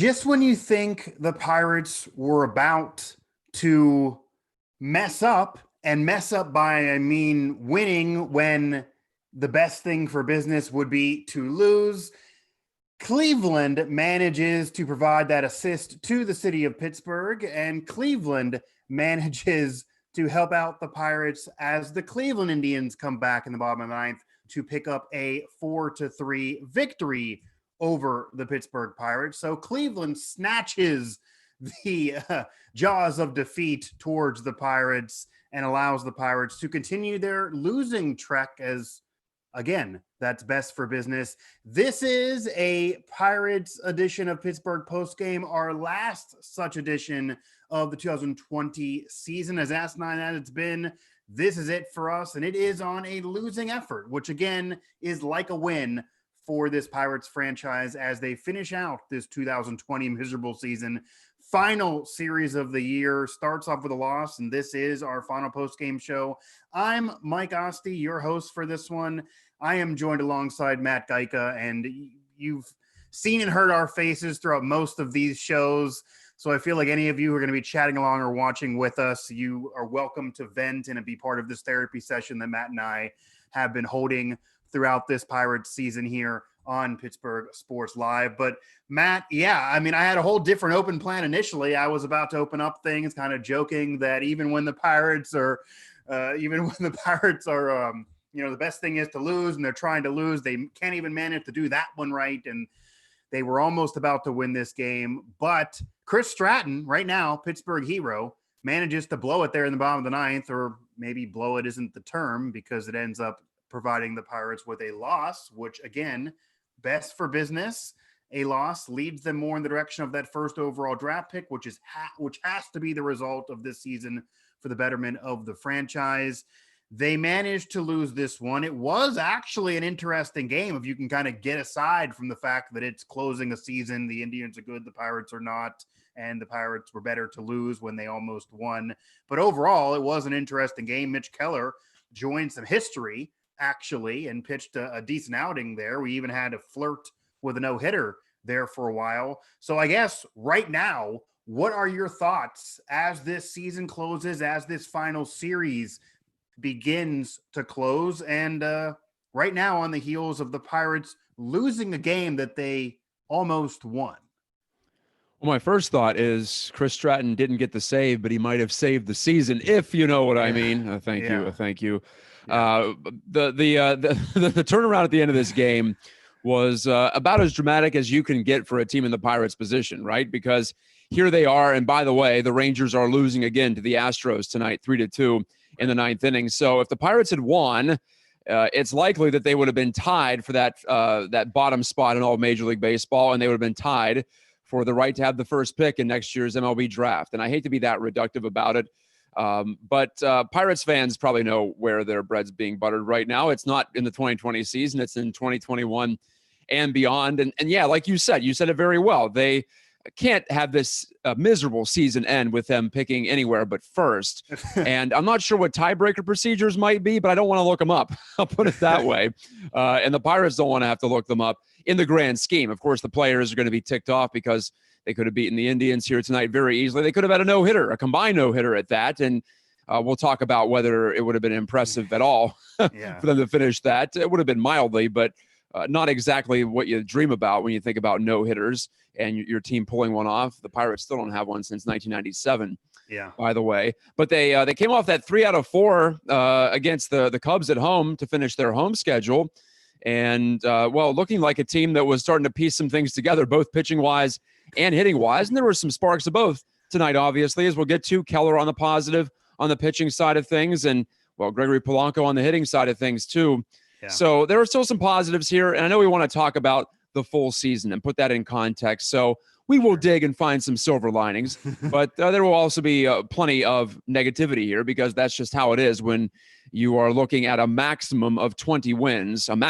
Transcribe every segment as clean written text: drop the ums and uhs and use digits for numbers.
Just when you think the Pirates were about to mess up, and mess up by, I mean, winning when the best thing for business would be to lose, Cleveland manages to provide that assist to the city of Pittsburgh, and Cleveland manages to help out the Pirates as the Cleveland Indians come back in the bottom of the ninth to pick up a 4-3 victory over the Pittsburgh Pirates. So Cleveland snatches the jaws of defeat towards the Pirates and allows the Pirates to continue their losing trek as, again, that's best for business. This is a Pirates edition of Pittsburgh Postgame, our last such edition of the 2020 season. As asinine as it's been, this is it for us, and it is on a losing effort, which again is like a win for this Pirates franchise as they finish out this 2020 miserable season. Final series of the year starts off with a loss, and this is our final post-game show. I'm Mike Asti, your host for this one. I am joined alongside Matt Gajtka, and you've seen and heard our faces throughout most of these shows, so I feel like any of you who are going to be chatting along or watching with us, you are welcome to vent and be part of this therapy session that Matt and I have been holding throughout this Pirates season here on Pittsburgh Sports Live. But Matt, I had a whole different open plan initially. I was about to open up things, kind of joking that even when the Pirates are, the best thing is to lose, and they're trying to lose, they can't even manage to do that one right. And they were almost about to win this game. But Chris Stratton, right now, Pittsburgh hero, manages to blow it there in the bottom of the ninth, or maybe blow it isn't the term, because it ends up providing the Pirates with a loss, which, again, best for business. A loss leads them more in the direction of that first overall draft pick, which has to be the result of this season for the betterment of the franchise. They managed to lose this one. It was actually an interesting game if you can kind of get aside from the fact that it's closing a season. The Indians are good, the Pirates are not, and the Pirates were better to lose when they almost won. But overall, it was an interesting game. Mitch Keller joined some history, actually, and pitched a decent outing there. We even had to flirt with a no-hitter there for a while. So I guess right now, what are your thoughts as this season closes, as this final series begins to close, and right now on the heels of the Pirates losing a game that they almost won? Well, my first thought is Chris Stratton didn't get the save, but he might have saved the season, if you know what I mean. Thank you. Yeah. The turnaround at the end of this game was about as dramatic as you can get for a team in the Pirates position, right? Because here they are, and by the way, the Rangers are losing again to the Astros tonight, 3-2 in the ninth inning. So if the Pirates had won, it's likely that they would have been tied for that bottom spot in all of Major League Baseball, and they would have been tied for the right to have the first pick in next year's MLB draft. And I hate to be that reductive about it, but Pirates fans probably know where their bread's being buttered right now. It's not in the 2020 season. It's in 2021 and beyond. And yeah, like you said it very well. They can't have this miserable season end with them picking anywhere but first. And I'm not sure what tiebreaker procedures might be, but I don't want to look them up. I'll put it that way. And the Pirates don't want to have to look them up in the grand scheme. Of course, the players are going to be ticked off because they could have beaten the Indians here tonight very easily. They could have had a no-hitter, a combined no-hitter at that. And we'll talk about whether it would have been impressive at all for them to finish that. It would have been mildly, but not exactly what you dream about when you think about no-hitters and your team pulling one off. The Pirates still don't have one since 1997, by the way. But they came off that 3 out of 4 against the Cubs at home to finish their home schedule. And, looking like a team that was starting to piece some things together, both pitching-wise and hitting-wise. And there were some sparks of both tonight, obviously, as we'll get to. Keller on the positive on the pitching side of things, and, Gregory Polanco on the hitting side of things, too. Yeah. So there are still some positives here, and I know we want to talk about the full season and put that in context. So we will dig and find some silver linings, but there will also be plenty of negativity here, because that's just how it is when you are looking at a maximum of 20 wins in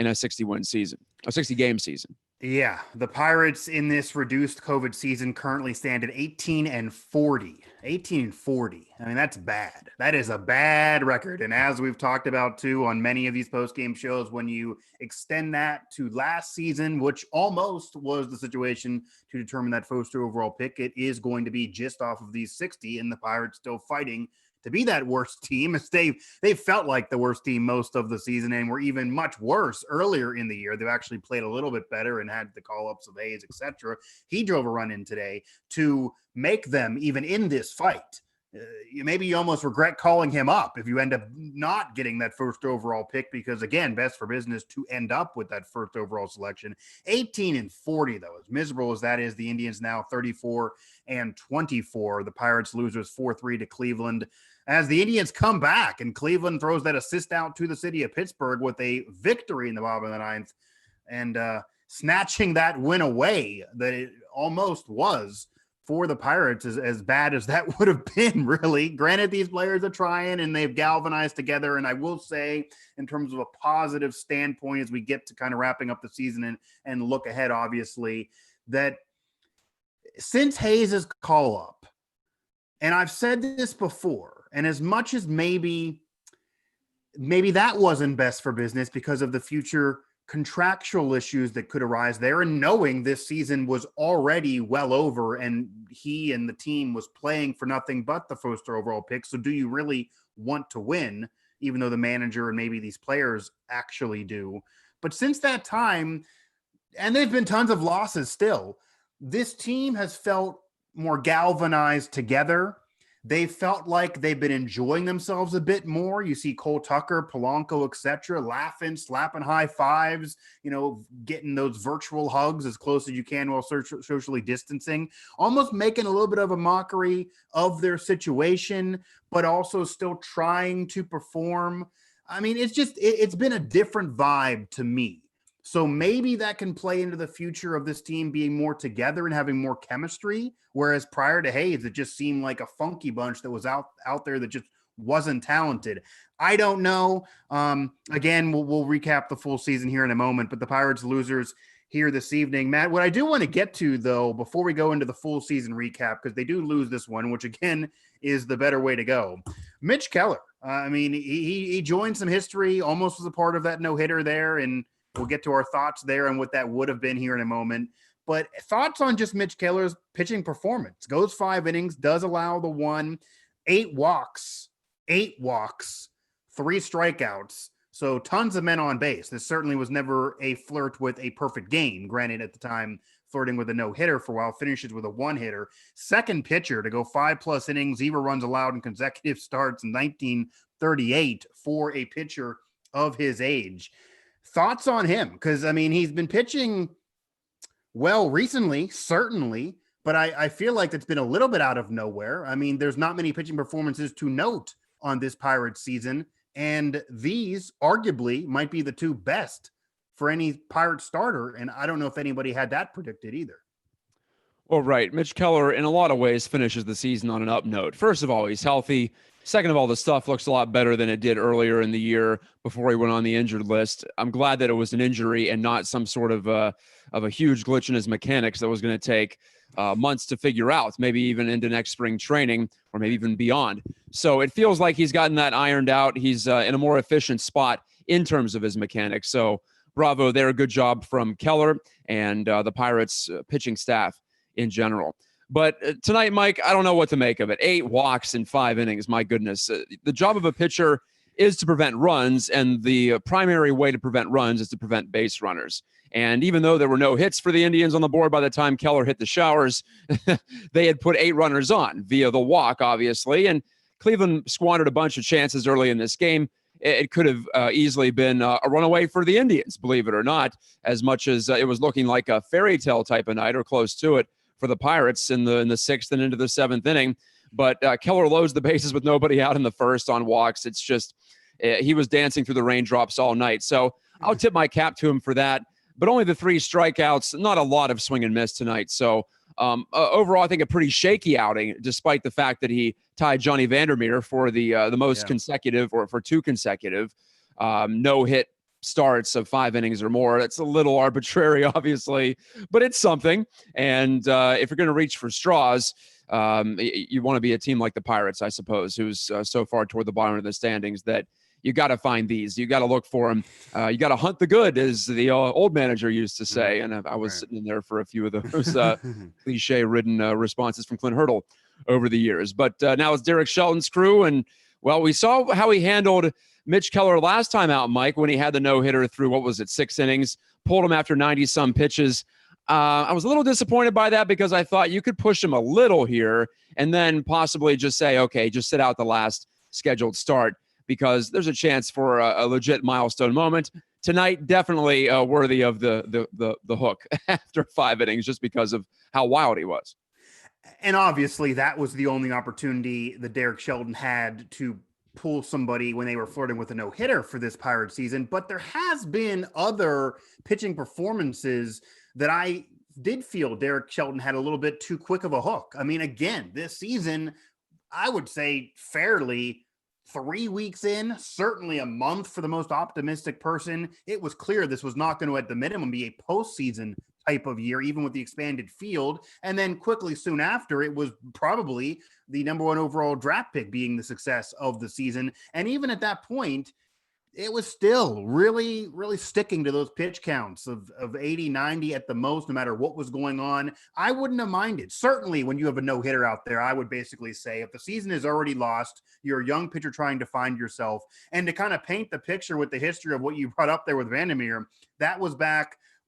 a 60-win season, a 60-game season. Yeah, the Pirates in this reduced COVID season currently stand at 18-40. 18-40. I mean, that's bad. That is a bad record. And as we've talked about too on many of these post-game shows, when you extend that to last season, which almost was the situation to determine that first overall pick, it is going to be just off of these 60, and the Pirates still fighting to be that worst team. They felt like the worst team most of the season and were even much worse earlier in the year. They've actually played a little bit better and had the call-ups of Hayes, etc. He drove a run in today to make them even in this fight. Maybe you almost regret calling him up if you end up not getting that first overall pick, because again, best for business to end up with that first overall selection. 18-40 though, as miserable as that is, the Indians now 34-24. The Pirates losers 4-3 to Cleveland, as the Indians come back and Cleveland throws that assist out to the city of Pittsburgh with a victory in the bottom of the ninth, and snatching that win away that it almost was for the Pirates, as bad as that would have been, really. Granted, these players are trying and they've galvanized together. And I will say, in terms of a positive standpoint, as we get to kind of wrapping up the season and look ahead, obviously, that since Hayes' call up, and I've said this before, and as much as maybe that wasn't best for business because of the future contractual issues that could arise there, and knowing this season was already well over and he and the team was playing for nothing but the first overall pick. So do you really want to win, even though the manager and maybe these players actually do? But since that time, and there's been tons of losses still, this team has felt more galvanized together. They felt like they've been enjoying themselves a bit more. You see Cole Tucker, Polanco, etc., laughing, slapping high fives, getting those virtual hugs as close as you can while socially distancing, almost making a little bit of a mockery of their situation, but also still trying to perform. I mean, it's been a different vibe to me. So maybe that can play into the future of this team being more together and having more chemistry. Whereas prior to Hayes, it just seemed like a funky bunch that was out there that just wasn't talented. I don't know. Again, we'll recap the full season here in a moment, but the Pirates losers here this evening. Matt, what I do want to get to, though, before we go into the full season recap, because they do lose this one, which again is the better way to go. Mitch Keller. I mean, he joined some history, almost was a part of that no-hitter there, and we'll get to our thoughts there and what that would have been here in a moment. But thoughts on just Mitch Keller's pitching performance. Goes 5 innings, does allow the 1, 8 walks, 3 strikeouts. So tons of men on base. This certainly was never a flirt with a perfect game. Granted, at the time, flirting with a no-hitter for a while, finishes with a 1-hitter. Second pitcher to go 5+ innings, 0 runs allowed in consecutive starts in 1938 for a pitcher of his age. Thoughts on him? Because, I mean, he's been pitching well recently, certainly, but I feel like it's been a little bit out of nowhere. I mean, there's not many pitching performances to note on this Pirates season, and these arguably might be the 2 best for any Pirate starter, and I don't know if anybody had that predicted either. Well, right. Mitch Keller, in a lot of ways, finishes the season on an up note. First of all, he's healthy. Second of all, the stuff looks a lot better than it did earlier in the year before he went on the injured list. I'm glad that it was an injury and not some sort of a huge glitch in his mechanics that was going to take months to figure out, maybe even into next spring training or maybe even beyond. So it feels like he's gotten that ironed out. He's in a more efficient spot in terms of his mechanics. So bravo there. Good job from Keller and the Pirates pitching staff in general. But tonight, Mike, I don't know what to make of it. 8 walks in 5 innings. My goodness. The job of a pitcher is to prevent runs, and the primary way to prevent runs is to prevent base runners. And even though there were no hits for the Indians on the board by the time Keller hit the showers, they had put 8 runners on via the walk, obviously. And Cleveland squandered a bunch of chances early in this game. It could have easily been a runaway for the Indians, believe it or not, as much as it was looking like a fairy tale type of night or close to it for the Pirates in the 6th and into the 7th inning. But Keller loads the bases with nobody out in the first on walks. It's just he was dancing through the raindrops all night. So I'll tip my cap to him for that. But only the 3 strikeouts, not a lot of swing and miss tonight. So overall, I think a pretty shaky outing, despite the fact that he tied Johnny Vandermeer for the most consecutive, or for 2 consecutive no-hit starts of 5 innings or more. That's a little arbitrary, obviously, but it's something. And if you're going to reach for straws, You want to be a team like the Pirates, I suppose, who's so far toward the bottom of the standings that you got to find these. You got to look for them. You got to hunt the good, as the old manager used to say. And I was sitting in there for a few of those cliche-ridden responses from Clint Hurdle over the years. But now it's Derek Shelton's crew. And, well, we saw how he handled Mitch Keller last time out, Mike, when he had the no-hitter through, 6 innings, pulled him after 90-some pitches. I was a little disappointed by that because I thought you could push him a little here and then possibly just say, okay, just sit out the last scheduled start, because there's a chance for a legit milestone moment. Tonight, definitely worthy of the hook after 5 innings, just because of how wild he was. And obviously that was the only opportunity that Derek Shelton had to pull somebody when they were flirting with a no-hitter for this Pirate season. But there has been other pitching performances that I did feel Derek Shelton had a little bit too quick of a hook. I mean, again, this season, I would say fairly 3 weeks in, certainly a month for the most optimistic person. It was clear this was not going to, at the minimum, be a postseason type of year, even with the expanded field. And then quickly soon after, it was probably the number 1 overall draft pick being the success of the season. And even at that point, it was still really, really sticking to those pitch counts of 80, 90 at the most, no matter what was going on. I wouldn't have minded. Certainly when you have a no-hitter out there, I would basically say if the season is already lost, you're a young pitcher trying to find yourself. And to kind of paint the picture with the history of what you brought up there with Vandermeer, that was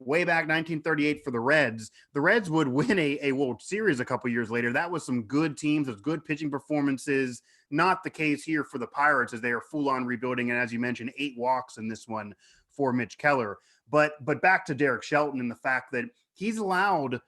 way back 1938 for the Reds. The Reds would win a World Series a couple years later. That was some good teams with good pitching performances. Not the case here for the Pirates, as they are full-on rebuilding. And as you mentioned, 8 walks in this one for Mitch Keller. But back to Derek Shelton and the fact that he's allowed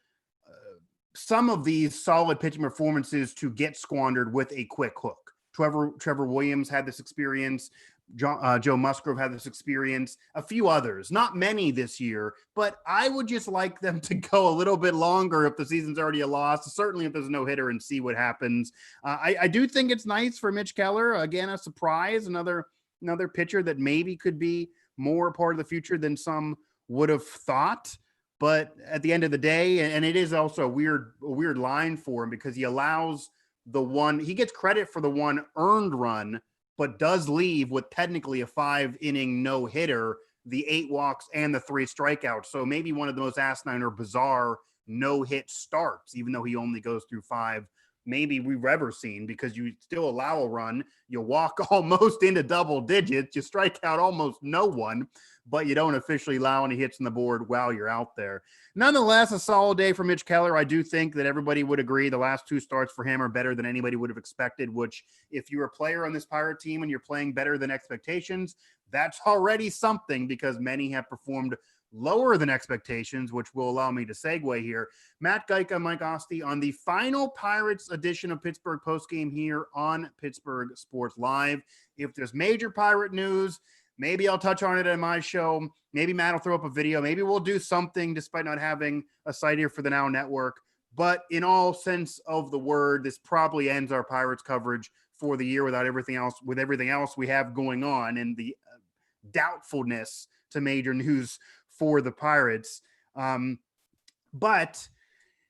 some of these solid pitching performances to get squandered with a quick hook. Trevor Williams had this experience. Joe Musgrove had this experience, a few others, not many this year, but I would just like them to go a little bit longer if the season's already a loss, certainly if there's no hitter, and see what happens. I do think it's nice for Mitch Keller. Again, a surprise, another pitcher that maybe could be more part of the future than some would have thought. But at the end of the day, and it is also a weird line for him because he allows he gets credit for the 1 earned run, but does leave with technically a 5-inning no-hitter, the 8 walks and the 3 strikeouts. So maybe one of the most asinine or bizarre no-hit starts, even though he only goes through 5, maybe we've ever seen, because you still allow a run, you walk almost into double digits, you strike out almost no one, but you don't officially allow any hits on the board while you're out there. Nonetheless, a solid day for Mitch Keller. I do think that everybody would agree the last 2 starts for him are better than anybody would have expected, which if you're a player on this Pirate team and you're playing better than expectations, that's already something, because many have performed lower than expectations, which will allow me to segue here. Matt Gajtka, Mike Asti on the final Pirates edition of Pittsburgh Postgame here on Pittsburgh Sports Live. If there's major Pirate news, maybe I'll touch on it in my show. Maybe Matt will throw up a video. Maybe we'll do something despite not having a site here for the Now Network. But in all sense of the word, this probably ends our Pirates coverage for the year with everything else we have going on and the doubtfulness to major news for the Pirates. But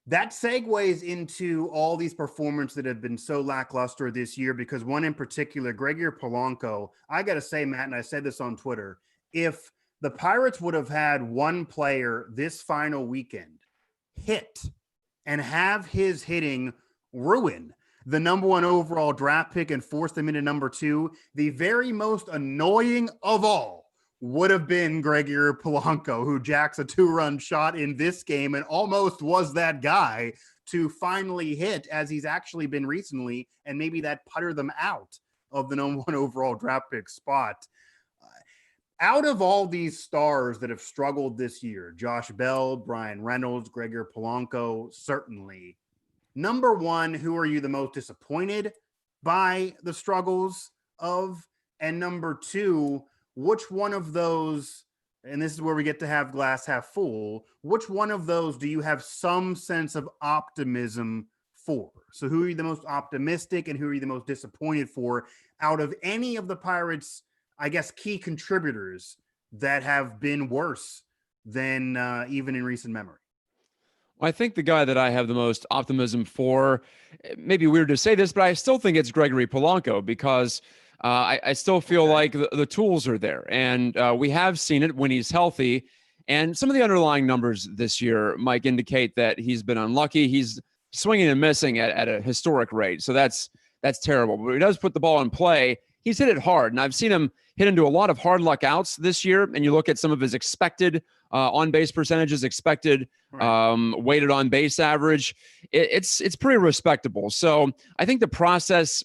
that segues into all these performances that have been so lackluster this year, because one in particular, Gregory Polanco, I got to say, Matt, and I said this on Twitter, if the Pirates would have had one player this final weekend hit and have his hitting ruin the number 1 overall draft pick and force them into number 2, the very most annoying of all would have been Gregory Polanco, who jacks a 2-run shot in this game and almost was that guy to finally hit, as he's actually been recently, and maybe that putter them out of the number 1 overall draft pick spot. Out of all these stars that have struggled this year, Josh Bell, Brian Reynolds, Gregory Polanco, certainly, number 1, who are you the most disappointed by the struggles of? And number 2, which one of those, and this is where we get to have glass half full, which one of those do you have some sense of optimism for? So who are you the most optimistic and who are you the most disappointed for out of any of the Pirates, I guess, key contributors that have been worse than even in recent memory? I think the guy that I have the most optimism for, it may be weird to say this, but I still think it's Gregory Polanco because I still feel like the tools are there. And we have seen it when he's healthy. And some of the underlying numbers this year, Mike, indicate that he's been unlucky. He's swinging and missing at a historic rate. So that's terrible. But he does put the ball in play. He's hit it hard. And I've seen him hit into a lot of hard luck outs this year. And you look at some of his expected on-base percentages, expected weighted on-base average. It's pretty respectable. So I think the process,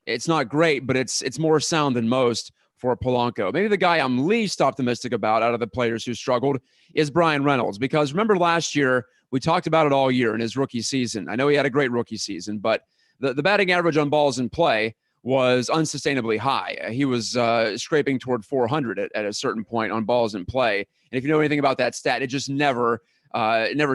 it's not great, but it's more sound than most for Polanco. Maybe the guy I'm least optimistic about out of the players who struggled is Bryan Reynolds, because remember last year, we talked about it all year in his rookie season. I know he had a great rookie season, but the batting average on balls in play was unsustainably high. He was scraping toward 400 at a certain point on balls in play. And if you know anything about that stat, it just never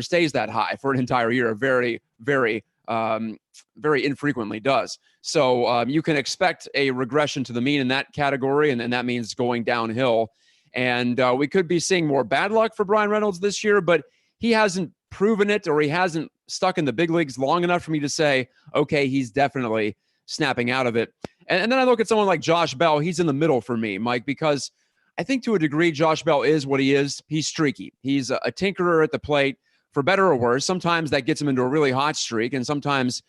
stays that high for an entire year. Very, very, very infrequently does. So you can expect a regression to the mean in that category, and that means going downhill. And we could be seeing more bad luck for Bryan Reynolds this year, but he hasn't proven it, or he hasn't stuck in the big leagues long enough for me to say, okay, he's definitely snapping out of it. And then I look at someone like Josh Bell. He's in the middle for me, Mike, because I think to a degree, Josh Bell is what he is. He's streaky. He's a tinkerer at the plate, for better or worse. Sometimes that gets him into a really hot streak, and sometimes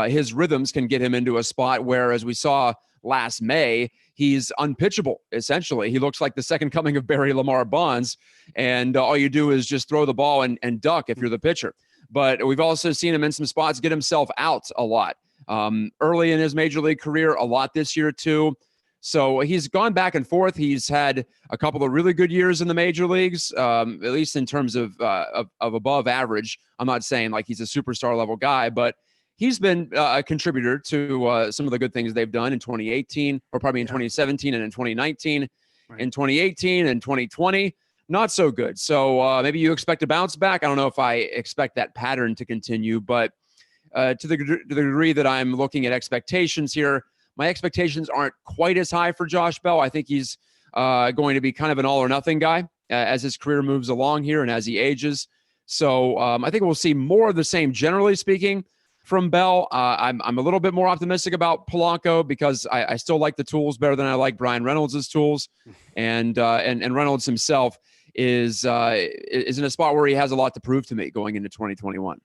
his rhythms can get him into a spot where, as we saw last May, he's unpitchable, essentially. He looks like the second coming of Barry Lamar Bonds, and all you do is just throw the ball and duck if you're the pitcher. But we've also seen him in some spots get himself out a lot. Early in his major league career, a lot this year too. So he's gone back and forth. He's had a couple of really good years in the major leagues, at least in terms of above average. I'm not saying like he's a superstar level guy, but he's been a contributor to some of the good things they've done in 2018, or probably in 2017 and in 2019. Right. In 2018 and 2020, not so good. So maybe you expect a bounce back. I don't know if I expect that pattern to continue, but to the degree that I'm looking at expectations here, my expectations aren't quite as high for Josh Bell. I think he's going to be kind of an all-or-nothing guy as his career moves along here and as he ages. So I think we'll see more of the same, generally speaking, from Bell. I'm a little bit more optimistic about Polanco because I still like the tools better than I like Bryan Reynolds' tools. And Reynolds himself is in a spot where he has a lot to prove to me going into 2021.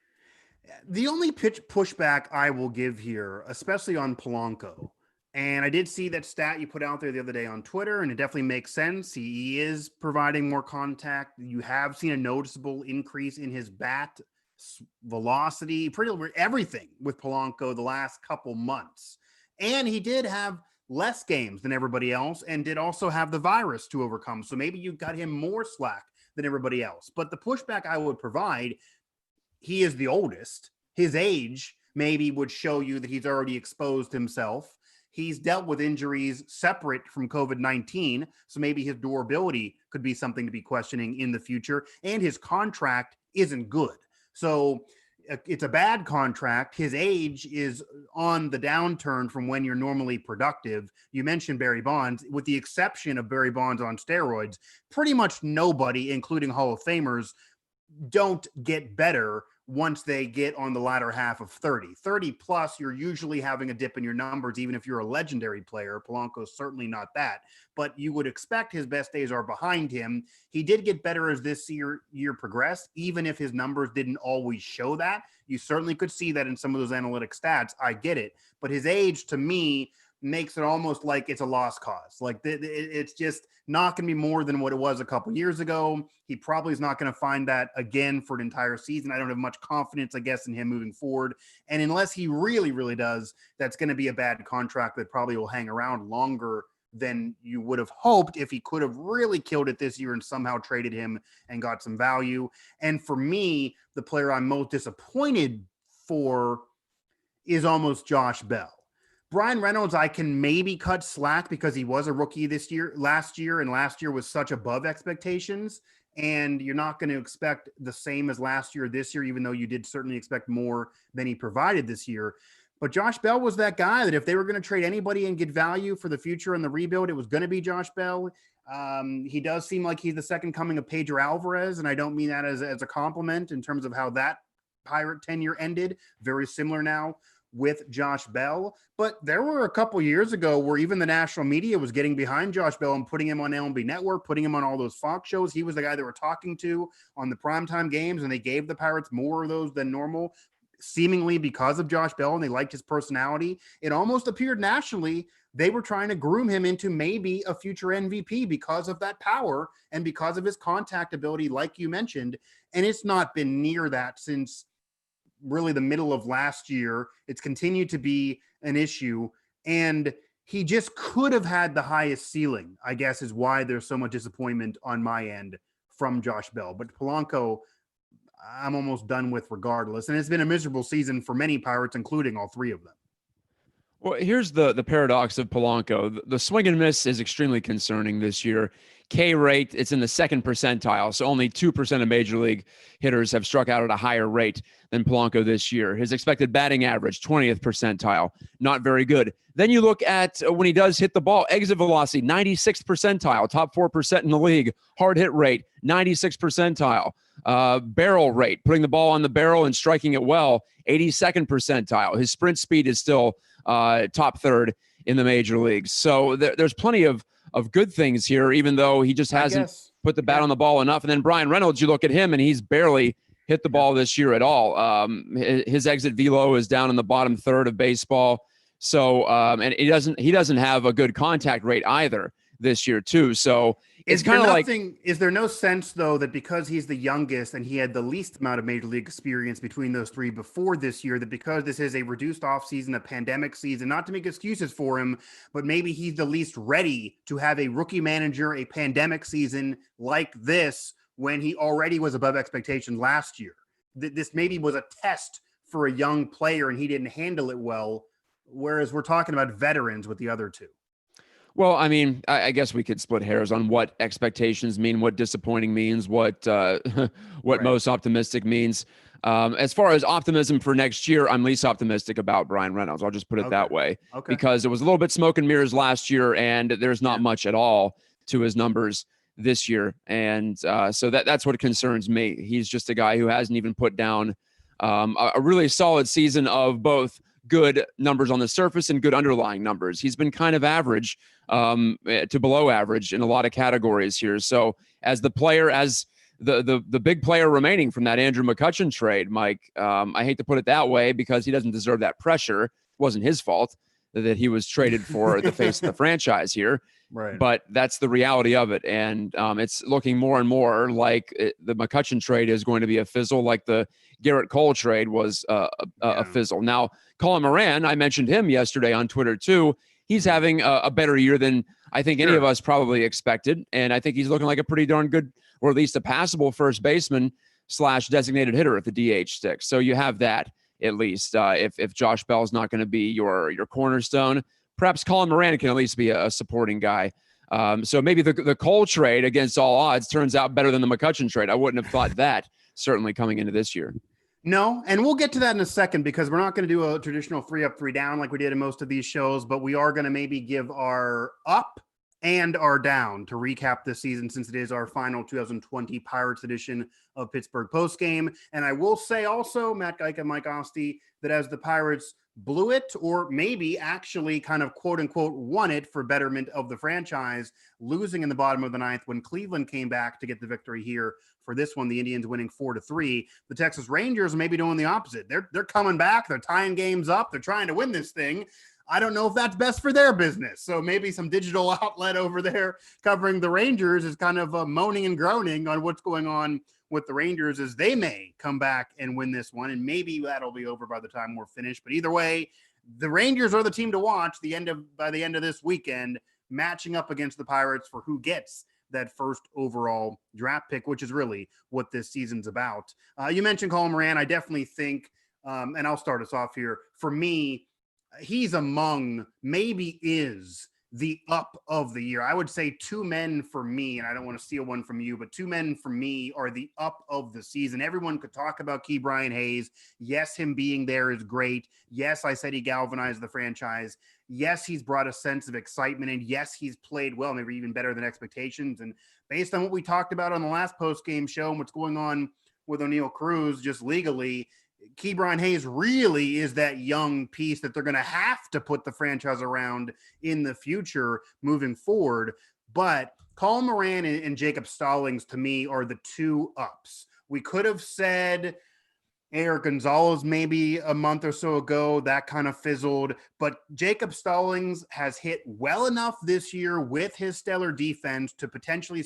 The only pushback I will give here, especially on Polanco, and I did see that stat you put out there the other day on Twitter, and it definitely makes sense. He is providing more contact. You have seen a noticeable increase in his bat velocity, pretty much everything with Polanco the last couple months. And he did have less games than everybody else and did also have the virus to overcome. So maybe you got him more slack than everybody else. But the pushback I would provide, he is the oldest. His age maybe would show you that he's already exposed himself. He's dealt with injuries separate from COVID-19, so maybe his durability could be something to be questioning in the future. And his contract isn't good. So it's a bad contract. His age is on the downturn from when you're normally productive. You mentioned Barry Bonds. With the exception of Barry Bonds on steroids, pretty much nobody, including Hall of Famers, don't get better once they get on the latter half of 30 plus. You're usually having a dip in your numbers, even if you're a legendary player. Polanco's certainly not that, but you would expect his best days are behind him. He did get better as this year progressed, even if his numbers didn't always show that. You certainly could see that in some of those analytic stats. I get it, but his age to me makes it almost like it's a lost cause. Like it's just not going to be more than what it was a couple years ago. He probably is not going to find that again for an entire season. I don't have much confidence, I guess, in him moving forward. And unless he really, really does, that's going to be a bad contract that probably will hang around longer than you would have hoped if he could have really killed it this year and somehow traded him and got some value. And for me, the player I'm most disappointed for is almost Josh Bell. Bryan Reynolds, I can maybe cut slack because he was a rookie last year, and last year was such above expectations. And you're not going to expect the same as last year this year, even though you did certainly expect more than he provided this year. But Josh Bell was that guy that if they were going to trade anybody and get value for the future and the rebuild, it was going to be Josh Bell. He does seem like he's the second coming of Pedro Alvarez, and I don't mean that as a compliment in terms of how that Pirate tenure ended. Very similar now with Josh Bell. But there were a couple years ago where even the national media was getting behind Josh Bell and putting him on LNB Network, putting him on all those Fox shows. He was the guy they were talking to on the primetime games, and they gave the Pirates more of those than normal, seemingly because of Josh Bell, and they liked his personality. It almost appeared nationally they were trying to groom him into maybe a future MVP because of that power and because of his contact ability, like you mentioned. And it's not been near that since really the middle of last year. It's continued to be an issue, and he just could have had the highest ceiling, I guess, is why there's so much disappointment on my end from Josh Bell. But Polanco, I'm almost done with regardless. And it's been a miserable season for many Pirates, including all three of them. Well, here's the paradox of Polanco. The swing and miss is extremely concerning this year. K rate, it's in the second percentile, so only 2% of major league hitters have struck out at a higher rate than Polanco this year. His expected batting average, 20th percentile, not very good. Then you look at when he does hit the ball, exit velocity, 96th percentile, top 4% in the league. Hard hit rate, 96th percentile. Barrel rate, putting the ball on the barrel and striking it well, 82nd percentile. His sprint speed is still top third in the major leagues. So there's plenty of good things here, even though he just hasn't put the bat on the ball enough. And then Brian Reynolds, you look at him and he's barely hit the ball this year at all. His exit velo is down in the bottom third of baseball. So, and he doesn't have a good contact rate either this year too. So it's kind of like, is there no sense though that because he's the youngest and he had the least amount of major league experience between those three before this year, that because this is a reduced off season, a pandemic season, not to make excuses for him, but maybe he's the least ready to have a rookie manager, a pandemic season like this when he already was above expectation last year? This maybe was a test for a young player and he didn't handle it well. Whereas we're talking about veterans with the other two. Well, I mean, I guess we could split hairs on what expectations mean, what disappointing means, what most optimistic means. As far as optimism for next year, I'm least optimistic about Brian Reynolds. I'll just put it that way, because it was a little bit smoke and mirrors last year, and there's not much at all to his numbers this year. And so that's what concerns me. He's just a guy who hasn't even put down a really solid season of both good numbers on the surface and good underlying numbers. He's been kind of average to below average in a lot of categories here. So as the player, as the big player remaining from that Andrew McCutchen trade, Mike, I hate to put it that way because he doesn't deserve that pressure. It wasn't his fault that he was traded for the face of the franchise here. Right. But that's the reality of it. And it's looking more and more like the McCutchen trade is going to be a fizzle, like the Garrett Cole trade was a fizzle. Now, Colin Moran, I mentioned him yesterday on Twitter too. He's having a better year than I think any of us probably expected. And I think he's looking like a pretty darn good, or at least a passable first baseman / designated hitter if the DH sticks. So you have that at least. If Josh Bell's not going to be your cornerstone, perhaps Colin Moran can at least be a supporting guy. So maybe the Cole trade, against all odds, turns out better than the McCutchen trade. I wouldn't have thought that, certainly coming into this year. No, and we'll get to that in a second because we're not going to do a traditional 3 up, 3 down like we did in most of these shows, but we are going to maybe give our up and our down to recap this season, since it is our final 2020 Pirates edition of Pittsburgh Postgame. And I will say also, Matt Gajtka, Mike Asti, that as the Pirates blew it, or maybe actually kind of quote unquote won it for betterment of the franchise, losing in the bottom of the ninth when Cleveland came back to get the victory here for this one, the Indians winning 4-3. The Texas Rangers may be doing the opposite. They're coming back. They're tying games up. They're trying to win this thing. I don't know if that's best for their business. So maybe some digital outlet over there covering the Rangers is kind of moaning and groaning on what's going on with the Rangers, as they may come back and win this one. And maybe that'll be over by the time we're finished. But either way, the Rangers are the team to watch by the end of this weekend, matching up against the Pirates for who gets that first overall draft pick, which is really what this season's about. You mentioned Colin Moran. I definitely think, and I'll start us off here. For me, he's among, maybe is the up of the year. I would say two men for me, and I don't want to steal one from you, but two men for me are the up of the season. Everyone could talk about Key Brian Hayes. Yes, him being there is great. Yes, I said he galvanized the franchise. Yes, he's brought a sense of excitement, and yes, he's played well, maybe even better than expectations. And based on what we talked about on the last post-game show and what's going on with O'Neal Cruz just legally, Ke'Bryan Hayes really is that young piece that they're going to have to put the franchise around in the future moving forward. But Colin Moran and Jacob Stallings, to me, are the two ups. We could have said Eric Gonzalez maybe a month or so ago. That kind of fizzled. But Jacob Stallings has hit well enough this year with his stellar defense to potentially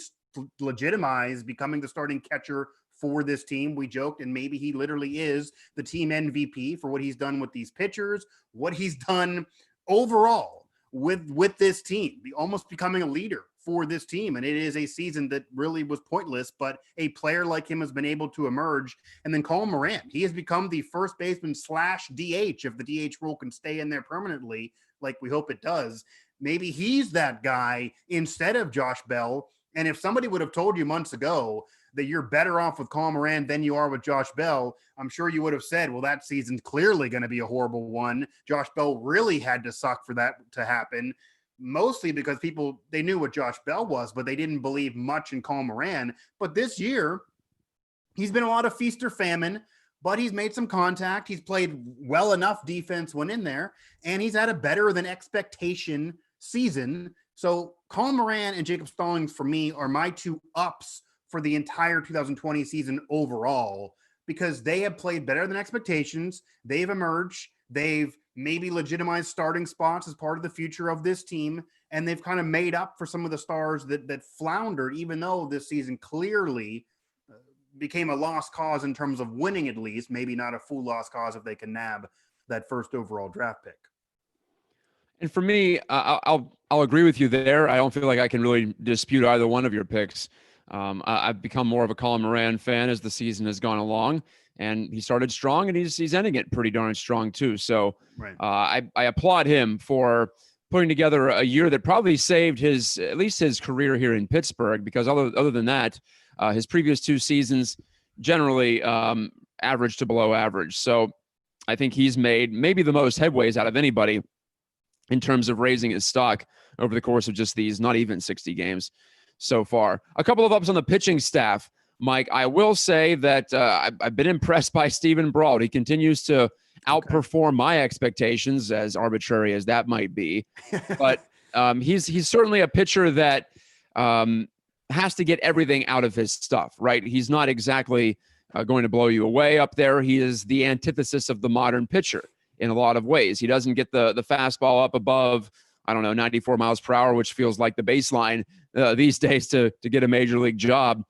legitimize becoming the starting catcher for this team. We joked, and maybe he literally is the team MVP for what he's done with these pitchers, what he's done overall with this team, almost becoming a leader for this team. And it is a season that really was pointless, but a player like him has been able to emerge. And then Colin Moran, he has become the first baseman / DH, if the DH rule can stay in there permanently, like we hope it does. Maybe he's that guy instead of Josh Bell. And if somebody would have told you months ago that you're better off with Colin Moran than you are with Josh Bell, I'm sure you would have said, well, that season's clearly going to be a horrible one. Josh Bell really had to suck for that to happen, mostly because they knew what Josh Bell was, but they didn't believe much in Colin Moran. But this year, he's been a lot of feast or famine, but he's made some contact. He's played well enough defense when in there, and he's had a better than expectation season. So Colin Moran and Jacob Stallings, for me, are my two ups for the entire 2020 season overall, because they have played better than expectations. They've emerged. They've maybe legitimized starting spots as part of the future of this team, and they've kind of made up for some of the stars that floundered, even though this season clearly became a lost cause in terms of winning, at least, maybe not a full lost cause if they can nab that first overall draft pick. And for me, I'll agree with you there. I don't feel like I can really dispute either one of your picks. I've become more of a Colin Moran fan as the season has gone along, and he started strong, and he's ending it pretty darn strong too. So right. I applaud him for putting together a year that probably saved at least his career here in Pittsburgh, because other than that, his previous two seasons generally average to below average. So I think he's made maybe the most headways out of anybody in terms of raising his stock over the course of just these not even 60 games so far. A couple of ups on the pitching staff, Mike. I will say that I've been impressed by Stephen Brault. He continues to outperform my expectations, as arbitrary as that might be. But he's certainly a pitcher that has to get everything out of his stuff, right? He's not exactly going to blow you away up there. He is the antithesis of the modern pitcher in a lot of ways. He doesn't get the fastball up above, 94 miles per hour, which feels like the baseline these days to get a major league job,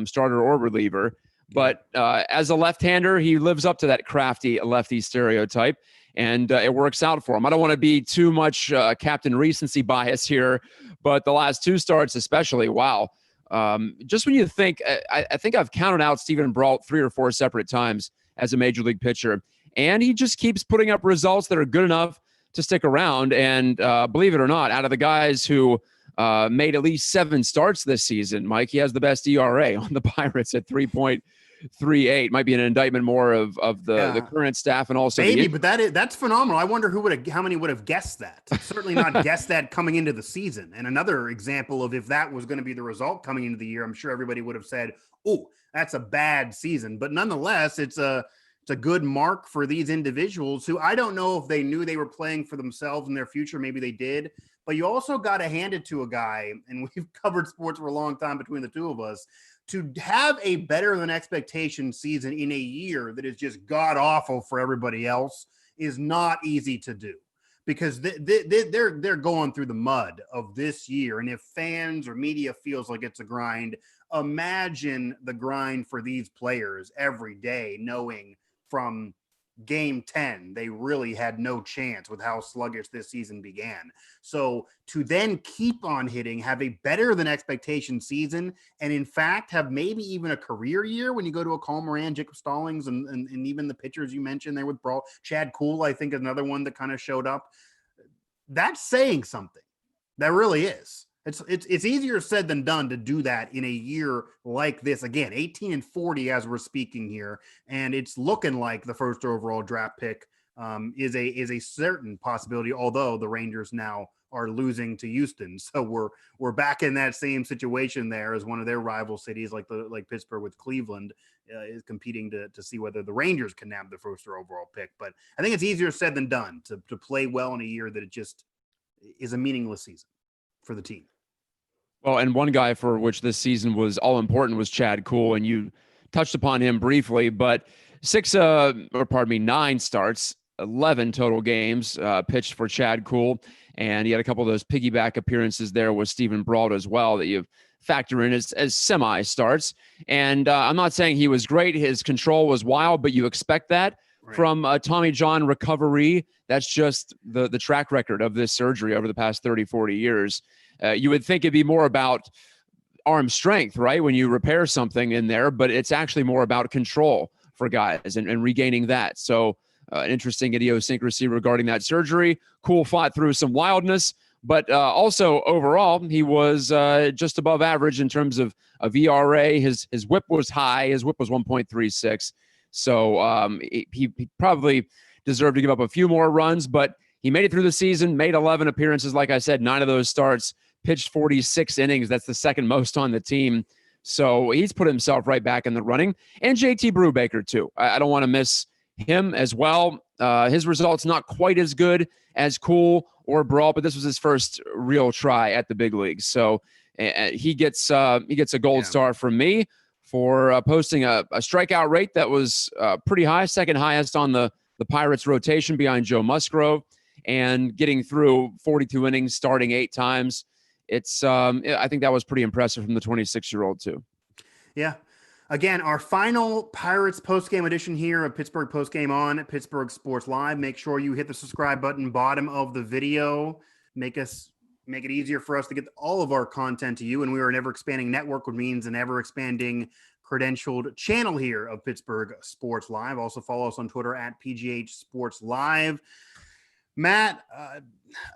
starter or reliever. But as a left-hander, he lives up to that crafty lefty stereotype, and it works out for him. I don't want to be too much Captain Recency bias here, but the last two starts especially, wow. Just when you think, I think I've counted out Stephen Brault 3 or 4 separate times as a major league pitcher, and he just keeps putting up results that are good enough to stick around. And believe it or not, out of the guys who made at least 7 starts this season, Mike, he has the best ERA on the Pirates at 3.38. Might be an indictment more of the current staff and also maybe, but that's phenomenal. I wonder how many would have guessed that. Certainly not guessed that coming into the season. And another example of if that was going to be the result coming into the year, I'm sure everybody would have said, "Oh, that's a bad season." But nonetheless, it's a good mark for these individuals who I don't know if they knew they were playing for themselves in their future. Maybe they did, but you also got to hand it to a guy, and we've covered sports for a long time between the two of us, to have a better than expectation season in a year that is just god awful for everybody else is not easy to do, because they're going through the mud of this year. And if fans or media feels like it's a grind, imagine the grind for these players every day, knowing from game 10, they really had no chance with how sluggish this season began. So to then keep on hitting, have a better than expectation season, and in fact have maybe even a career year when you go to a Colin Moran, Jacob Stallings, and even the pitchers you mentioned there with Brault, Chad Kuhl, I think is another one that kind of showed up. That's saying something. That really is. It's easier said than done to do that in a year like this. Again, 18-40 as we're speaking here, and it's looking like the first overall draft pick is a certain possibility, although the Rangers now are losing to Houston. So we're back in that same situation there as one of their rival cities, like Pittsburgh with Cleveland, is competing to see whether the Rangers can nab the first overall pick. But I think it's easier said than done to play well in a year that it just is a meaningless season for the team. Well, and one guy for which this season was all important was Chad Kuhl, and you touched upon him briefly, but 9 starts, 11 total games pitched for Chad Kuhl, and he had a couple of those piggyback appearances there with Steven Brault as well that you factor in as semi starts. And I'm not saying he was great. His control was wild, but you expect that from Tommy John recovery. That's just the track record of this surgery over the past 30, 40 years. You would think it'd be more about arm strength, right, when you repair something in there, but it's actually more about control for guys and regaining that. So an interesting idiosyncrasy regarding that surgery. Kuhl fought through some wildness, but also overall, he was just above average in terms of ERA. His whip was high. His whip was 1.36. So he probably deserved to give up a few more runs, but he made it through the season, made 11 appearances. Like I said, 9 of those starts, pitched 46 innings. That's the second most on the team. So he's put himself right back in the running. And JT Brubaker, too. I don't want to miss him as well. His results not quite as good as Kuhl or Brault, but this was his first real try at the big leagues. So he gets a gold star from me for posting a strikeout rate that was pretty high, second highest on the Pirates rotation behind Joe Musgrove, and getting through 42 innings, starting 8 times. I think that was pretty impressive from the 26-year-old too. Yeah. Again, our final Pirates postgame edition here of Pittsburgh Postgame on Pittsburgh Sports Live. Make sure you hit the subscribe button bottom of the video. Make it easier for us to get all of our content to you. And we are an ever-expanding network, which means an ever-expanding credentialed channel here of Pittsburgh Sports Live. Also follow us on Twitter at PGH Sports Live. Matt,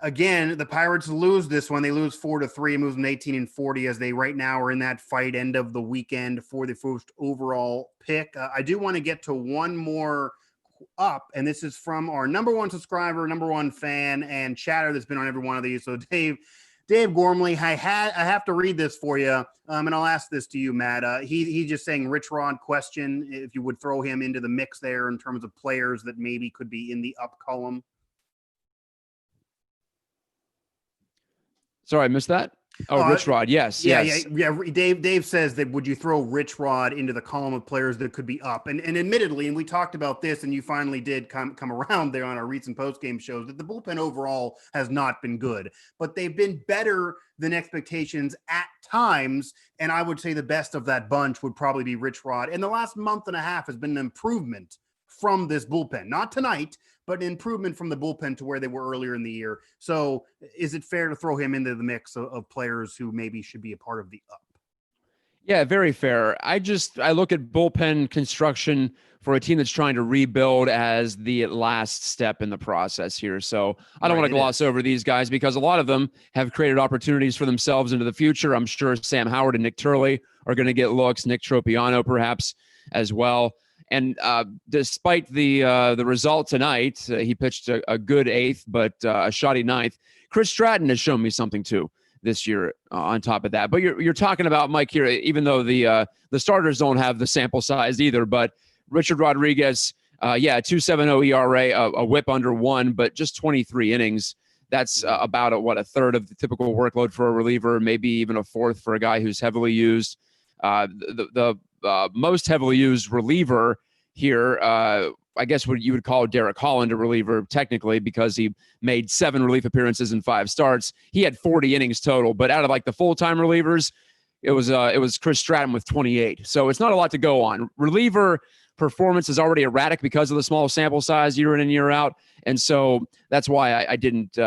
again, the Pirates lose this one. They lose 4-3, moves them 18-40 as they right now are in that fight end of the weekend for the first overall pick. I do want to get to one more up, and this is from our number one subscriber, number one fan, and chatter that's been on every one of these. So Dave Gormley, I have to read this for you, and I'll ask this to you, Matt. He's just saying Rich Rod question, if you would throw him into the mix there in terms of players that maybe could be in the up column. Sorry, I missed that. Oh, Rich Rod. Yes. Yeah. Dave says that would you throw Rich Rod into the column of players that could be up? And admittedly, and we talked about this, and you finally did come around there on our recent postgame shows, that the bullpen overall has not been good, but they've been better than expectations at times. And I would say the best of that bunch would probably be Rich Rod. And the last month and a half has been an improvement from this bullpen, not tonight, but an improvement from the bullpen to where they were earlier in the year. So is it fair to throw him into the mix of players who maybe should be a part of the up? Yeah, very fair. I look at bullpen construction for a team that's trying to rebuild as the last step in the process here. So I don't want to gloss over these guys because a lot of them have created opportunities for themselves into the future. I'm sure Sam Howard and Nick Turley are going to get looks, Nick Tropiano perhaps as well. And despite the result tonight, he pitched a good 8th, but a shoddy 9th. Chris Stratton has shown me something too this year on top of that. But you're talking about, Mike, here, even though the starters don't have the sample size either, but Richard Rodriguez, 2.70 ERA, a whip under 1, but just 23 innings. That's about a third of the typical workload for a reliever, maybe even a fourth for a guy who's heavily used. The most heavily used reliever here, I guess what you would call Derek Holland a reliever technically, because he made 7 relief appearances in 5 starts. He had 40 innings total, but out of like the full-time relievers, it was Chris Stratton with 28. So it's not a lot to go on. Reliever performance is already erratic because of the small sample size year in and year out. And so that's why I didn't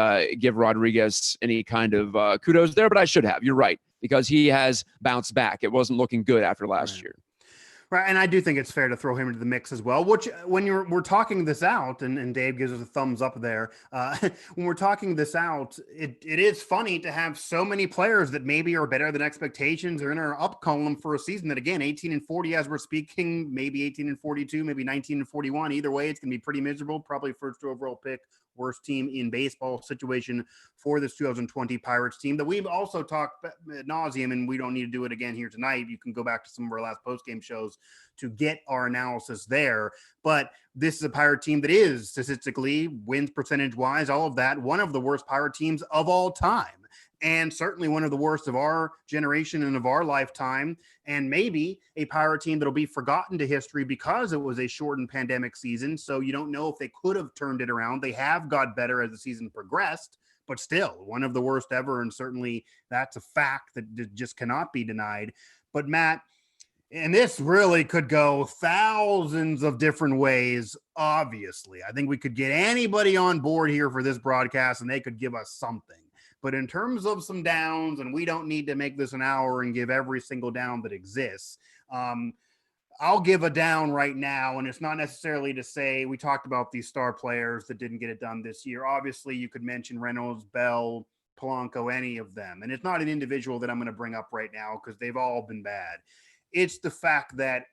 give Rodriguez any kind of kudos there, but I should have. You're right, because he has bounced back. It wasn't looking good after last year. Right, and I do think it's fair to throw him into the mix as well. Which, when we're talking this out, and Dave gives us a thumbs up there. When we're talking this out, it is funny to have so many players that maybe are better than expectations or in our up column for a season that, again, 18-40 as we're speaking, maybe 18-42, maybe 19-41. Either way, it's going to be pretty miserable. Probably first overall pick, worst team in baseball situation for this 2020 Pirates team that we've also talked ad nauseum, and we don't need to do it again here tonight. You can go back to some of our last post-game shows to get our analysis there. But this is a Pirate team that is statistically, wins percentage-wise, all of that, one of the worst Pirate teams of all time. And certainly one of the worst of our generation and of our lifetime, and maybe a Pirate team that'll be forgotten to history because it was a shortened pandemic season. So you don't know if they could have turned it around. They have got better as the season progressed, but still one of the worst ever. And certainly that's a fact that just cannot be denied. But Matt, and this really could go thousands of different ways, obviously. I think we could get anybody on board here for this broadcast and they could give us something. But in terms of some downs, and we don't need to make this an hour and give every single down that exists, I'll give a down right now. And it's not necessarily to say, we talked about these star players that didn't get it done this year. Obviously, you could mention Reynolds, Bell, Polanco, any of them. And it's not an individual that I'm going to bring up right now because they've all been bad. It's the fact that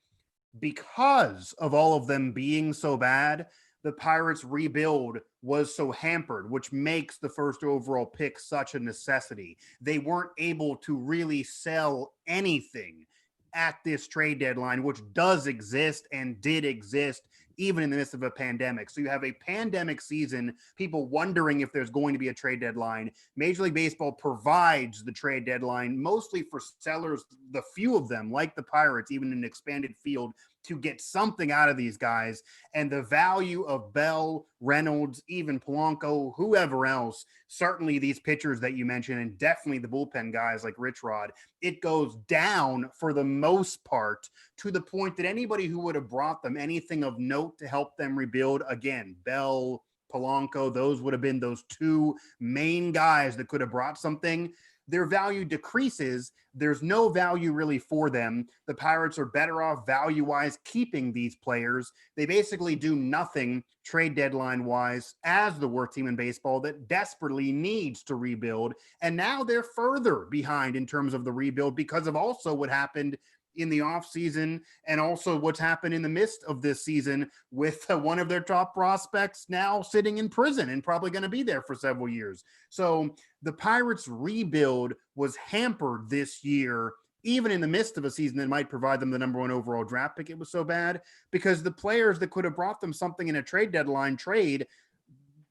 because of all of them being so bad, the Pirates rebuild was so hampered, which makes the first overall pick such a necessity. They weren't able to really sell anything at this trade deadline, which does exist and did exist even in the midst of a pandemic. So you have a pandemic season, people wondering if there's going to be a trade deadline. Major League Baseball provides the trade deadline mostly for sellers, the few of them, like the Pirates, even in an expanded field, to get something out of these guys. And the value of Bell, Reynolds, even Polanco, whoever else, certainly these pitchers that you mentioned, and definitely the bullpen guys like Rich Rod, it goes down for the most part to the point that anybody who would have brought them anything of note to help them rebuild, again, Bell, Polanco, those would have been those two main guys that could have brought something. Their value decreases. There's no value really for them. The Pirates are better off value-wise keeping these players. They basically do nothing trade deadline-wise as the worst team in baseball that desperately needs to rebuild. And now they're further behind in terms of the rebuild because of also what happened in the offseason and also what's happened in the midst of this season with one of their top prospects now sitting in prison and probably going to be there for several years. So the Pirates rebuild was hampered this year, even in the midst of a season that might provide them the number one overall draft pick. It was so bad because the players that could have brought them something in a trade deadline trade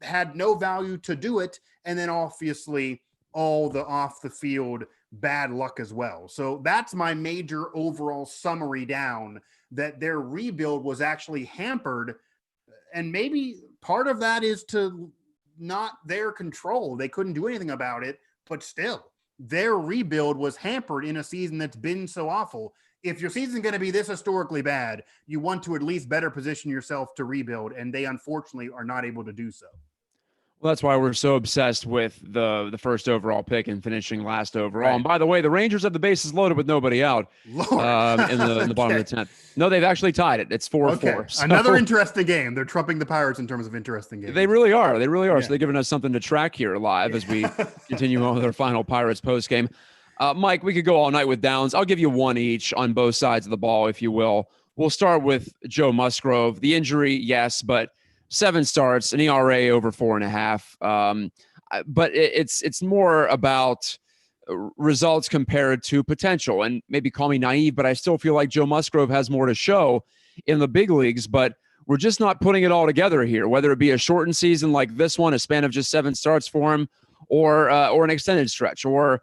had no value to do it. And then obviously all the off the field bad luck as well. So that's my major overall summary down, that their rebuild was actually hampered. And maybe part of that is to not their control. They couldn't do anything about it, but still their rebuild was hampered in a season that's been so awful. If your season's going to be this historically bad, you want to at least better position yourself to rebuild. And they unfortunately are not able to do so. Well, that's why we're so obsessed with the first overall pick and finishing last overall. Right. And by the way, the Rangers have the bases loaded with nobody out in the bottom of the 10th. No, they've actually tied it. It's 4-4. So another interesting game. They're trumping the Pirates in terms of interesting games. They really are. They really are. Yeah. So they're giving us something to track here live as we continue on with our final Pirates postgame. Mike, we could go all night with downs. I'll give you one each on both sides of the ball, if you will. We'll start with Joe Musgrove. The injury, yes, but 7 starts, an ERA over 4.5. But it's more about results compared to potential. And maybe call me naive, but I still feel like Joe Musgrove has more to show in the big leagues. But we're just not putting it all together here, whether it be a shortened season like this one, a span of just 7 starts for him, or an extended stretch, or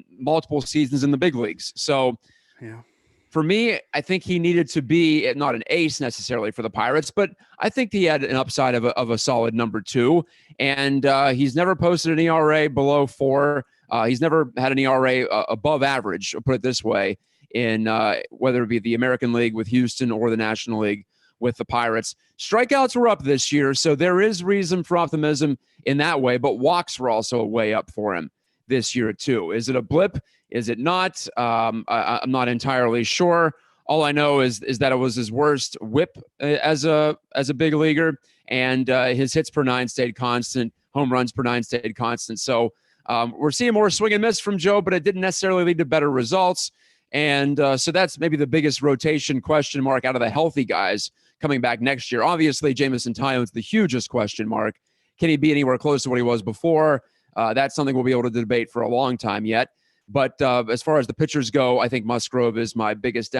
multiple seasons in the big leagues. So yeah. For me, I think he needed to be not an ace necessarily for the Pirates, but I think he had an upside of a solid number 2. And he's never posted an ERA below 4. He's never had an ERA above average, I'll put it this way, in whether it be the American League with Houston or the National League with the Pirates. Strikeouts were up this year, so there is reason for optimism in that way, but walks were also way up for him this year too. Is it a blip? Is it not? I'm not entirely sure. All I know is that it was his worst whip as a big leaguer, and his hits per nine stayed constant, home runs per nine stayed constant. So we're seeing more swing and miss from Joe, but it didn't necessarily lead to better results. And so that's maybe the biggest rotation question mark out of the healthy guys coming back next year. Obviously, Jameson Taillon's the hugest question mark. Can he be anywhere close to what he was before? That's something we'll be able to debate for a long time yet. But as far as the pitchers go, I think Musgrove is my biggest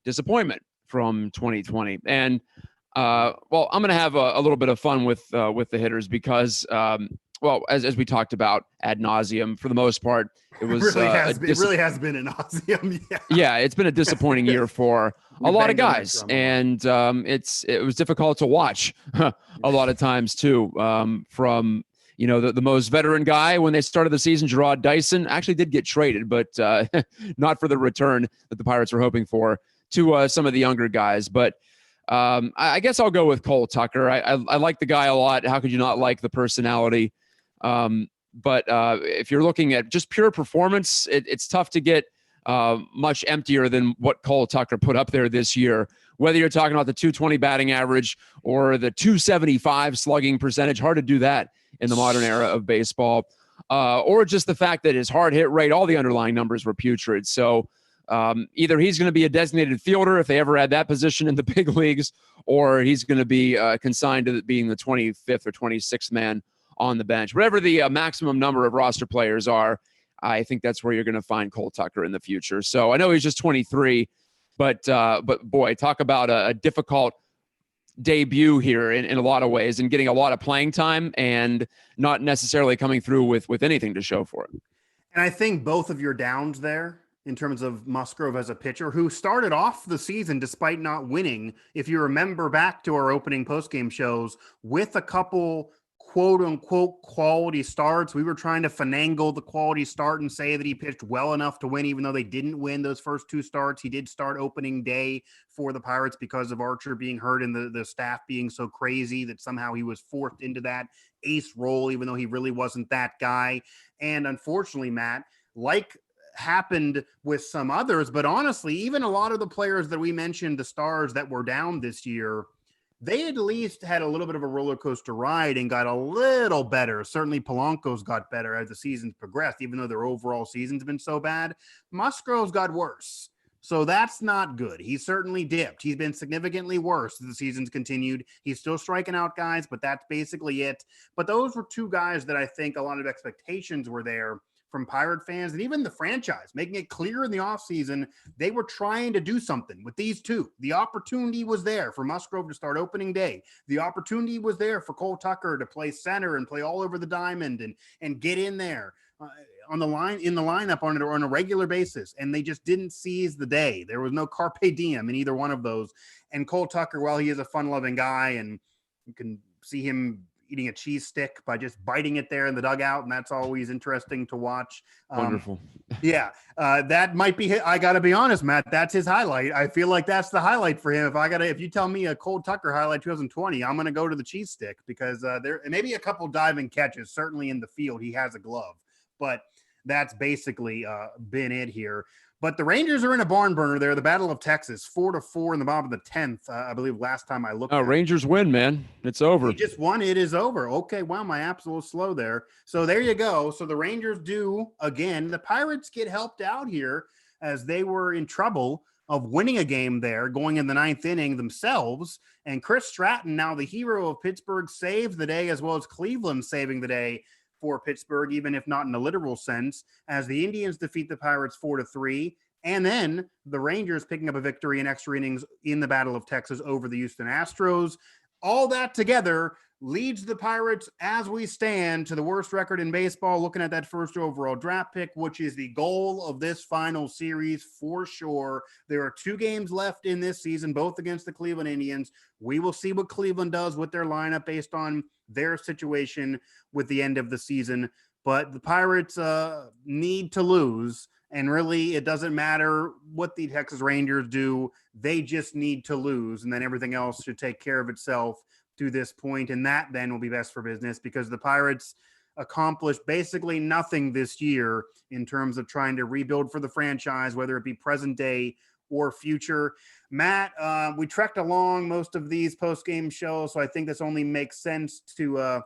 disappointment from 2020. And well, I'm going to have a little bit of fun with the hitters because, well, as we talked about ad nauseum, for the most part, it was it really has been an nauseum. Yeah, it's been a disappointing year for a lot of guys, and it was difficult to watch a lot of times too. From the most veteran guy when they started the season, Gerard Dyson, actually did get traded, but not for the return that the Pirates were hoping for, to some of the younger guys. But I guess I'll go with Cole Tucker. I like the guy a lot. How could you not like the personality? But if you're looking at just pure performance, it's tough to get much emptier than what Cole Tucker put up there this year. Whether you're talking about the 220 batting average or the 275 slugging percentage, hard to do that in the modern era of baseball, or just the fact that his hard hit rate, all the underlying numbers were putrid. So either he's going to be a designated fielder if they ever had that position in the big leagues, or he's going to be consigned to being the 25th or 26th man on the bench. Whatever the maximum number of roster players are, I think that's where you're going to find Cole Tucker in the future. So I know he's just 23, but boy, talk about a difficult debut here in a lot of ways, and getting a lot of playing time and not necessarily coming through with anything to show for it. And I think both of your downs there in terms of Musgrove as a pitcher who started off the season despite not winning, if you remember back to our opening postgame shows, with a couple quote unquote quality starts. We were trying to finagle the quality start and say that he pitched well enough to win, even though they didn't win those first two starts. He did start opening day for the Pirates because of Archer being hurt and the staff being so crazy that somehow he was forced into that ace role, even though he really wasn't that guy. And unfortunately, Matt, like happened with some others, but honestly, even a lot of the players that we mentioned, the stars that were down this year, they at least had a little bit of a roller coaster ride and got a little better. Certainly Polanco's got better as the season's progressed, even though their overall season's been so bad. Musgrove's got worse. So that's not good. He certainly dipped. He's been significantly worse as the season's continued. He's still striking out guys, but that's basically it. But those were two guys that I think a lot of expectations were there from Pirate fans and even the franchise, making it clear in the offseason they were trying to do something with these two. The opportunity was there for Musgrove to start opening day. The opportunity was there for Cole Tucker to play center and play all over the diamond and get in there on the line, in the lineup on a regular basis. And they just didn't seize the day. There was no carpe diem in either one of those. And Cole Tucker, while he is a fun-loving guy, and you can see him eating a cheese stick by just biting it there in the dugout, and that's always interesting to watch. Wonderful. That might be, I got to be honest, Matt, that's his highlight. I feel like that's the highlight for him. If you tell me a Cole Tucker highlight 2020, I'm going to go to the cheese stick, because there maybe a couple diving catches, certainly in the field. He has a glove, but that's basically been it here. But the Rangers are in a barn burner there. The Battle of Texas, 4-4 in the bottom of the 10th. I believe last time I looked. Rangers win, man. It's over. He just won. It is over. Okay. Wow. My app's a little slow there. So there you go. So the Rangers do again. The Pirates get helped out here as they were in trouble of winning a game there going in the ninth inning themselves. And Chris Stratton, now the hero of Pittsburgh, saved the day, as well as Cleveland saving the day for Pittsburgh, even if not in a literal sense, as the Indians defeat the Pirates 4-3. And then the Rangers picking up a victory in extra innings in the Battle of Texas over the Houston Astros. All that together leads the Pirates, as we stand, to the worst record in baseball, looking at that first overall draft pick, which is the goal of this final series for sure. There are 2 games left in this season, both against the Cleveland Indians. We will see what Cleveland does with their lineup based on their situation with the end of the season. But the Pirates need to lose. And really, it doesn't matter what the Texas Rangers do. They just need to lose. And then everything else should take care of itself to this point. And that then will be best for business, because the Pirates accomplished basically nothing this year in terms of trying to rebuild for the franchise, whether it be present day or future. Matt, we trekked along most of these post-game shows, so I think this only makes sense to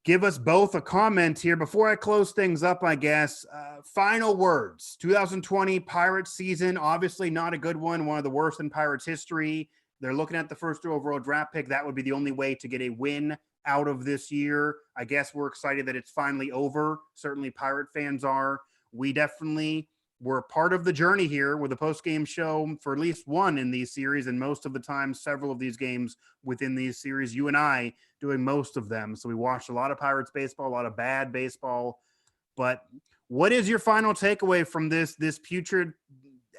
give us both a comment here. Before I close things up, I guess, final words. 2020 Pirates season, obviously not a good one of the worst in Pirates history. They're looking at the first overall draft pick. That would be the only way to get a win out of this year. I guess we're excited that it's finally over. Certainly Pirate fans are. We definitely were part of the journey here with a post-game show for at least one in these series, and most of the time, several of these games within these series, you and I doing most of them. So we watched a lot of Pirates baseball, a lot of bad baseball. But what is your final takeaway from this putrid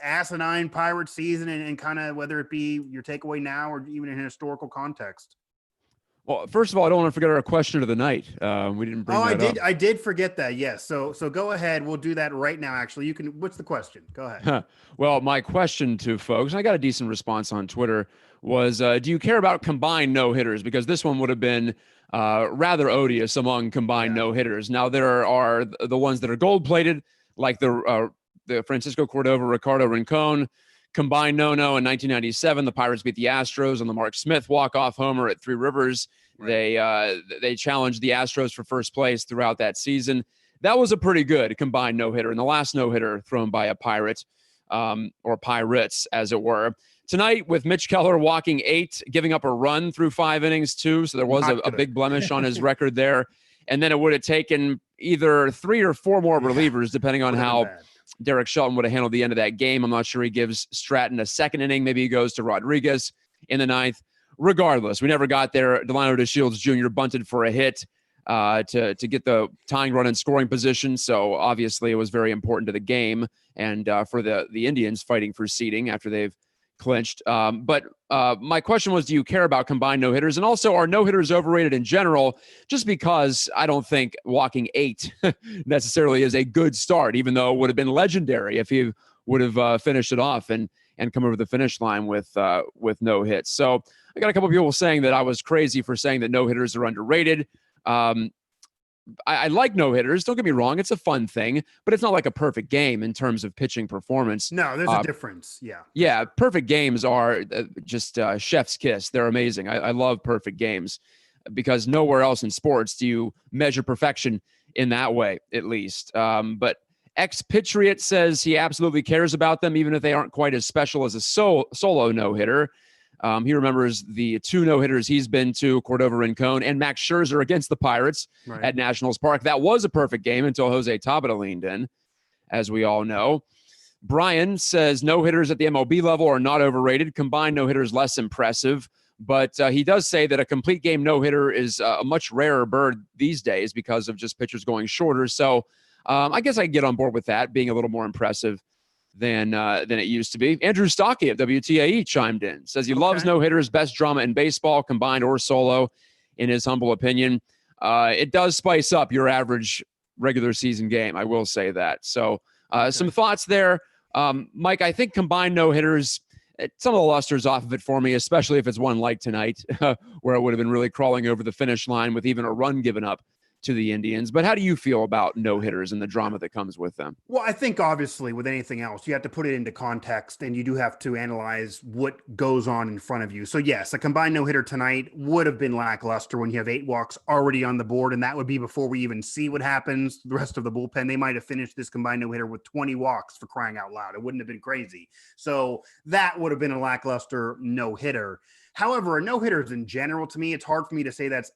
asinine Pirate season, and kind of whether it be your takeaway now or even in a historical context? Well, first of all, I don't want to forget our question of the night. We didn't bring that up. I did forget that. Yes. So go ahead. We'll do that right now. Actually, you can. What's the question? Go ahead. Well, my question to folks, and I got a decent response on Twitter, was, do you care about combined no-hitters? Because this one would have been rather odious among combined no-hitters. Now, there are the ones that are gold-plated, like the Francisco Cordova, Ricardo Rincon combined no-no in 1997. The Pirates beat the Astros on the Mark Smith walk-off homer at Three Rivers. Right. They challenged the Astros for first place throughout that season. That was a pretty good combined no-hitter, and the last no-hitter thrown by a Pirate, or Pirates, as it were. Tonight, with Mitch Keller walking 8, giving up a run through 5 innings, too, so there was a big blemish on his record there. And then it would have taken either 3 or 4 more relievers, depending on how Derek Shelton would have handled the end of that game. I'm not sure he gives Stratton a second inning. Maybe he goes to Rodriguez in the 9th. Regardless, we never got there. Delano DeShields Jr. bunted for a hit to get the tying run in scoring position. So obviously it was very important to the game and for the Indians fighting for seeding after they've clinched. But my question was, do you care about combined no-hitters? And also, are no-hitters overrated in general? Just because I don't think walking 8 necessarily is a good start, even though it would have been legendary if he would have finished it off and come over the finish line with no hits. So I got a couple of people saying that I was crazy for saying that no-hitters are underrated. I like no-hitters. Don't get me wrong. It's a fun thing, but it's not like a perfect game in terms of pitching performance. No, there's a difference. Yeah. Yeah. Perfect games are just chef's kiss. They're amazing. I love perfect games because nowhere else in sports do you measure perfection in that way, at least. But Ex-Patriot says he absolutely cares about them, even if they aren't quite as special as a solo no-hitter. He remembers the 2 no-hitters he's been to, Cordova Rincon and Max Scherzer against the Pirates at Nationals Park. That was a perfect game until Jose Tabata leaned in, as we all know. Brian says no-hitters at the MLB level are not overrated. Combined no-hitters less impressive. But he does say that a complete game no-hitter is a much rarer bird these days because of just pitchers going shorter. So I guess I can get on board with that, being a little more impressive than it used to be. Andrew Stockey of WTAE chimed in, says he loves no-hitters, best drama in baseball, combined or solo, in his humble opinion. It does spice up your average regular season game, I will say that. So some thoughts there. Mike, I think combined no-hitters, some of the luster's off of it for me, especially if it's one like tonight, where it would have been really crawling over the finish line with even a run given up to the Indians. But how do you feel about no-hitters and the drama that comes with them? Well, I think obviously with anything else, you have to put it into context and you do have to analyze what goes on in front of you. So yes, a combined no-hitter tonight would have been lackluster when you have 8 walks already on the board. And that would be before we even see what happens the rest of the bullpen. They might have finished this combined no-hitter with 20 walks, for crying out loud. It wouldn't have been crazy. So that would have been a lackluster no-hitter. However, no-hitters in general, to me, it's hard for me to say that's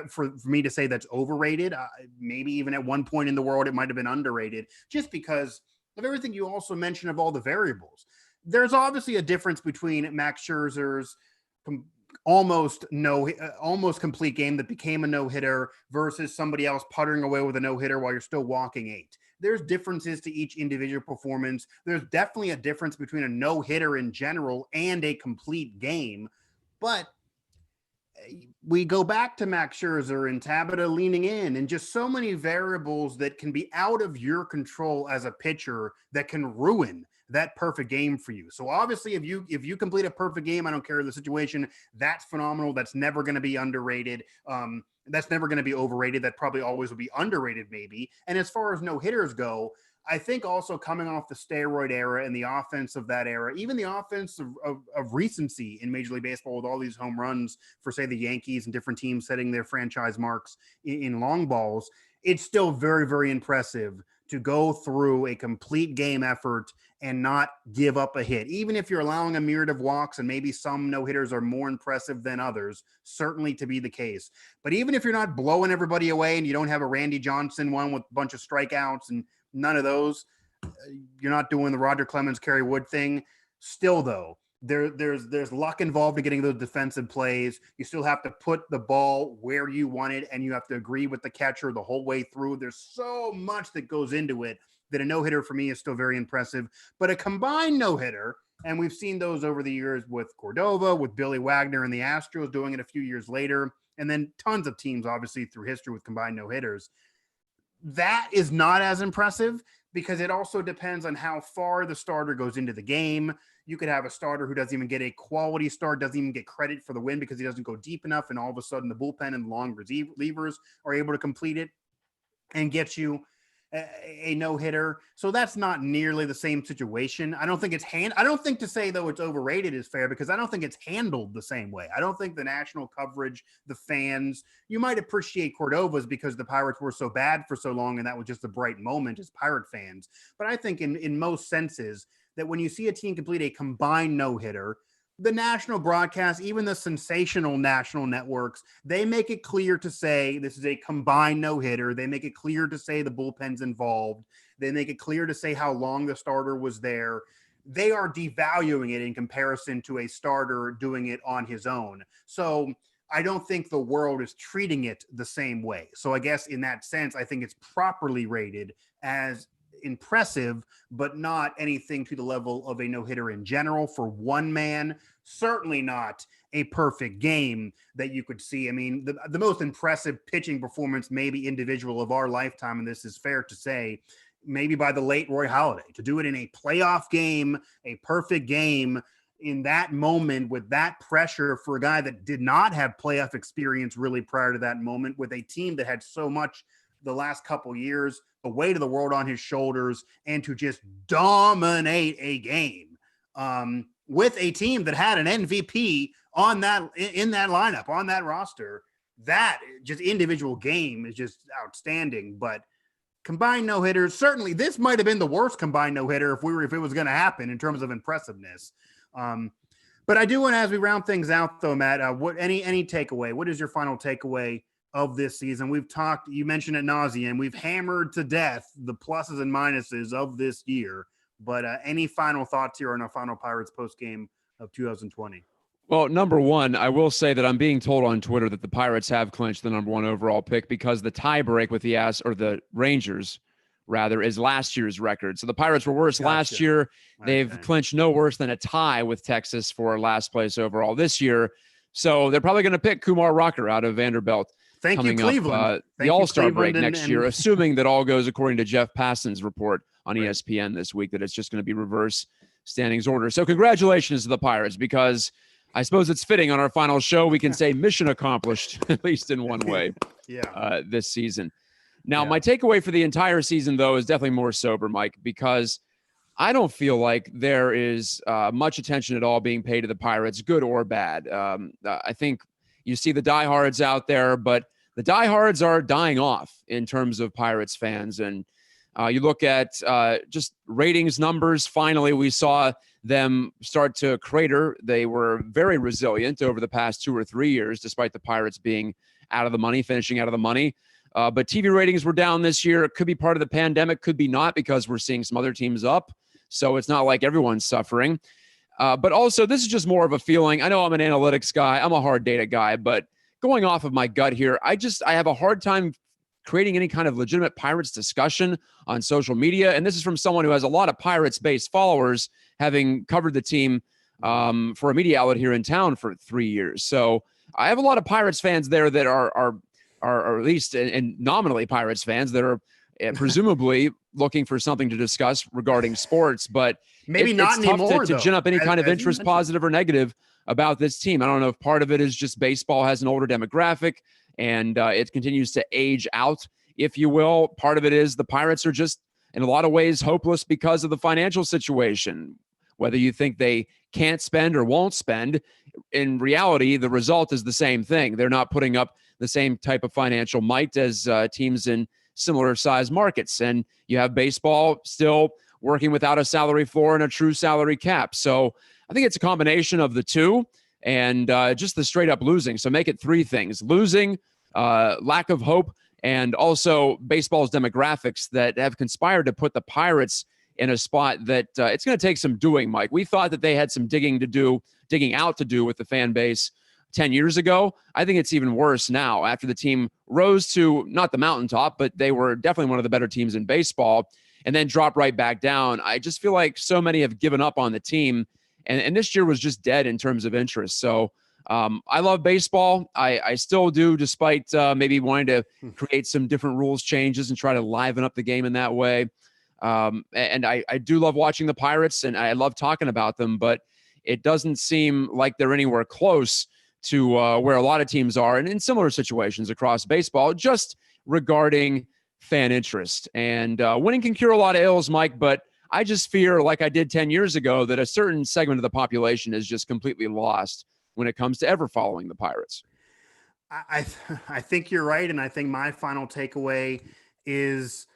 for me to say that's overrated. Maybe even at one point in the world, it might have been underrated, just because of everything you also mentioned of all the variables. There's obviously a difference between Max Scherzer's almost complete game that became a no-hitter versus somebody else puttering away with a no-hitter while you're still walking 8. There's differences to each individual performance. There's definitely a difference between a no-hitter in general and a complete game. But we go back to Max Scherzer and Tabata leaning in and just so many variables that can be out of your control as a pitcher that can ruin that perfect game for you. So obviously if you complete a perfect game, I don't care the situation, that's phenomenal. That's never going to be underrated. That's never going to be overrated. That probably always will be underrated maybe. And as far as no hitters go, I think also coming off the steroid era and the offense of that era, even the offense of recency in Major League Baseball with all these home runs for, say, the Yankees and different teams setting their franchise marks in long balls, it's still very, very impressive to go through a complete game effort and not give up a hit. Even if you're allowing a myriad of walks, and maybe some no-hitters are more impressive than others, certainly to be the case. But even if you're not blowing everybody away and you don't have a Randy Johnson one with a bunch of strikeouts and none of those, you're not doing the Roger Clemens, Kerry Wood thing. Still, though, there's luck involved in getting those defensive plays. You still have to put the ball where you want it, and you have to agree with the catcher the whole way through. There's so much that goes into it that a no-hitter for me is still very impressive. But a combined no-hitter, and we've seen those over the years with Cordova, with Billy Wagner and the Astros doing it a few years later, and then tons of teams, obviously, through history with combined no-hitters. That is not as impressive because it also depends on how far the starter goes into the game. You could have a starter who doesn't even get a quality start, doesn't even get credit for the win because he doesn't go deep enough, and all of a sudden the bullpen and the long relievers are able to complete it and get you a no-hitter. So that's not nearly the same situation. I don't think I don't think to say, though, it's overrated is fair because I don't think it's handled the same way. I don't think the national coverage, the fans, you might appreciate Cordova's because the Pirates were so bad for so long and that was just a bright moment as Pirate fans. But I think in most senses that when you see a team complete a combined no-hitter, the national broadcast, even the sensational national networks, they make it clear to say this is a combined no-hitter. They make it clear to say the bullpen's involved. They make it clear to say how long the starter was there. They are devaluing it in comparison to a starter doing it on his own. So I don't think the world is treating it the same way. So I guess in that sense, I think it's properly rated as impressive, but not anything to the level of a no-hitter in general for one man. Certainly not a perfect game that you could see. I mean, the most impressive pitching performance, maybe individual of our lifetime, and this is fair to say, maybe by the late Roy Halladay, to do it in a playoff game, a perfect game in that moment with that pressure for a guy that did not have playoff experience really prior to that moment, with a team that had so much the last couple years, the weight of the world on his shoulders, and to just dominate a game with a team that had an MVP on that in that lineup, on that roster. That just individual game is just outstanding. But combined no-hitters, certainly this might have been the worst combined no-hitter if it was going to happen in terms of impressiveness. But I do want to, as we round things out though, Matt, what any takeaway? What is your final takeaway of this season? We've talked, you mentioned ad nauseum, we've hammered to death the pluses and minuses of this year, but any final thoughts here on our final Pirates postgame of 2020? Well, number one, I will say that I'm being told on Twitter that the Pirates have clinched the number one overall pick because the tie break with the Rangers rather is last year's record. So the Pirates were worse last year. They've clinched no worse than a tie with Texas for last place overall this year. So they're probably going to pick Kumar Rocker out of Vanderbilt. Thank you, Cleveland. The All-Star break next year, assuming that all goes according to Jeff Passan's report on ESPN this week, that it's just going to be reverse standings order. So congratulations to the Pirates, because I suppose it's fitting on our final show. We can say mission accomplished, at least in one way, this season. Now, my takeaway for the entire season, though, is definitely more sober, Mike, because I don't feel like there is much attention at all being paid to the Pirates, good or bad. I think you see the diehards out there, but the diehards are dying off in terms of Pirates fans. And you look at just ratings numbers. Finally, we saw them start to crater. They were very resilient over the past 2 or 3 years, despite the Pirates being out of the money, finishing out of the money. But TV ratings were down this year. It could be part of the pandemic, could be not, because we're seeing some other teams up. So it's not like everyone's suffering. But also, this is just more of a feeling. I know I'm an analytics guy. I'm a hard data guy. But going off of my gut here, I have a hard time creating any kind of legitimate Pirates discussion on social media. And this is from someone who has a lot of Pirates-based followers, having covered the team for a media outlet here in town for 3 years. So I have a lot of Pirates fans there that are at least and nominally Pirates fans that are presumably looking for something to discuss regarding sports, but maybe not it's anymore, tough to gin up any kind of interest, positive or negative, about this team. I don't know if part of it is just baseball has an older demographic and it continues to age out, if you will. Part of it is the Pirates are just in a lot of ways hopeless because of the financial situation. Whether you think they can't spend or won't spend, in reality, the result is the same thing. They're not putting up the same type of financial might as teams in similar size markets. And you have baseball still working without a salary floor and a true salary cap. So I think it's a combination of the two and just the straight up losing. So make it three things: losing, lack of hope, and also baseball's demographics that have conspired to put the Pirates in a spot that it's going to take some doing, Mike. We thought that they had some digging out to do with the fan base 10 years ago. I think it's even worse now after the team rose to not the mountaintop, but they were definitely one of the better teams in baseball and then dropped right back down. I just feel like so many have given up on the team, and this year was just dead in terms of interest. So I love baseball. I still do, despite maybe wanting to create some different rules changes and try to liven up the game in that way. And I do love watching the Pirates, and I love talking about them, but it doesn't seem like they're anywhere close to where a lot of teams are and in similar situations across baseball, just regarding fan interest. And winning can cure a lot of ills, Mike, but I just fear, like I did 10 years ago, that a certain segment of the population is just completely lost when it comes to ever following the Pirates. I think you're right, and I think my final takeaway is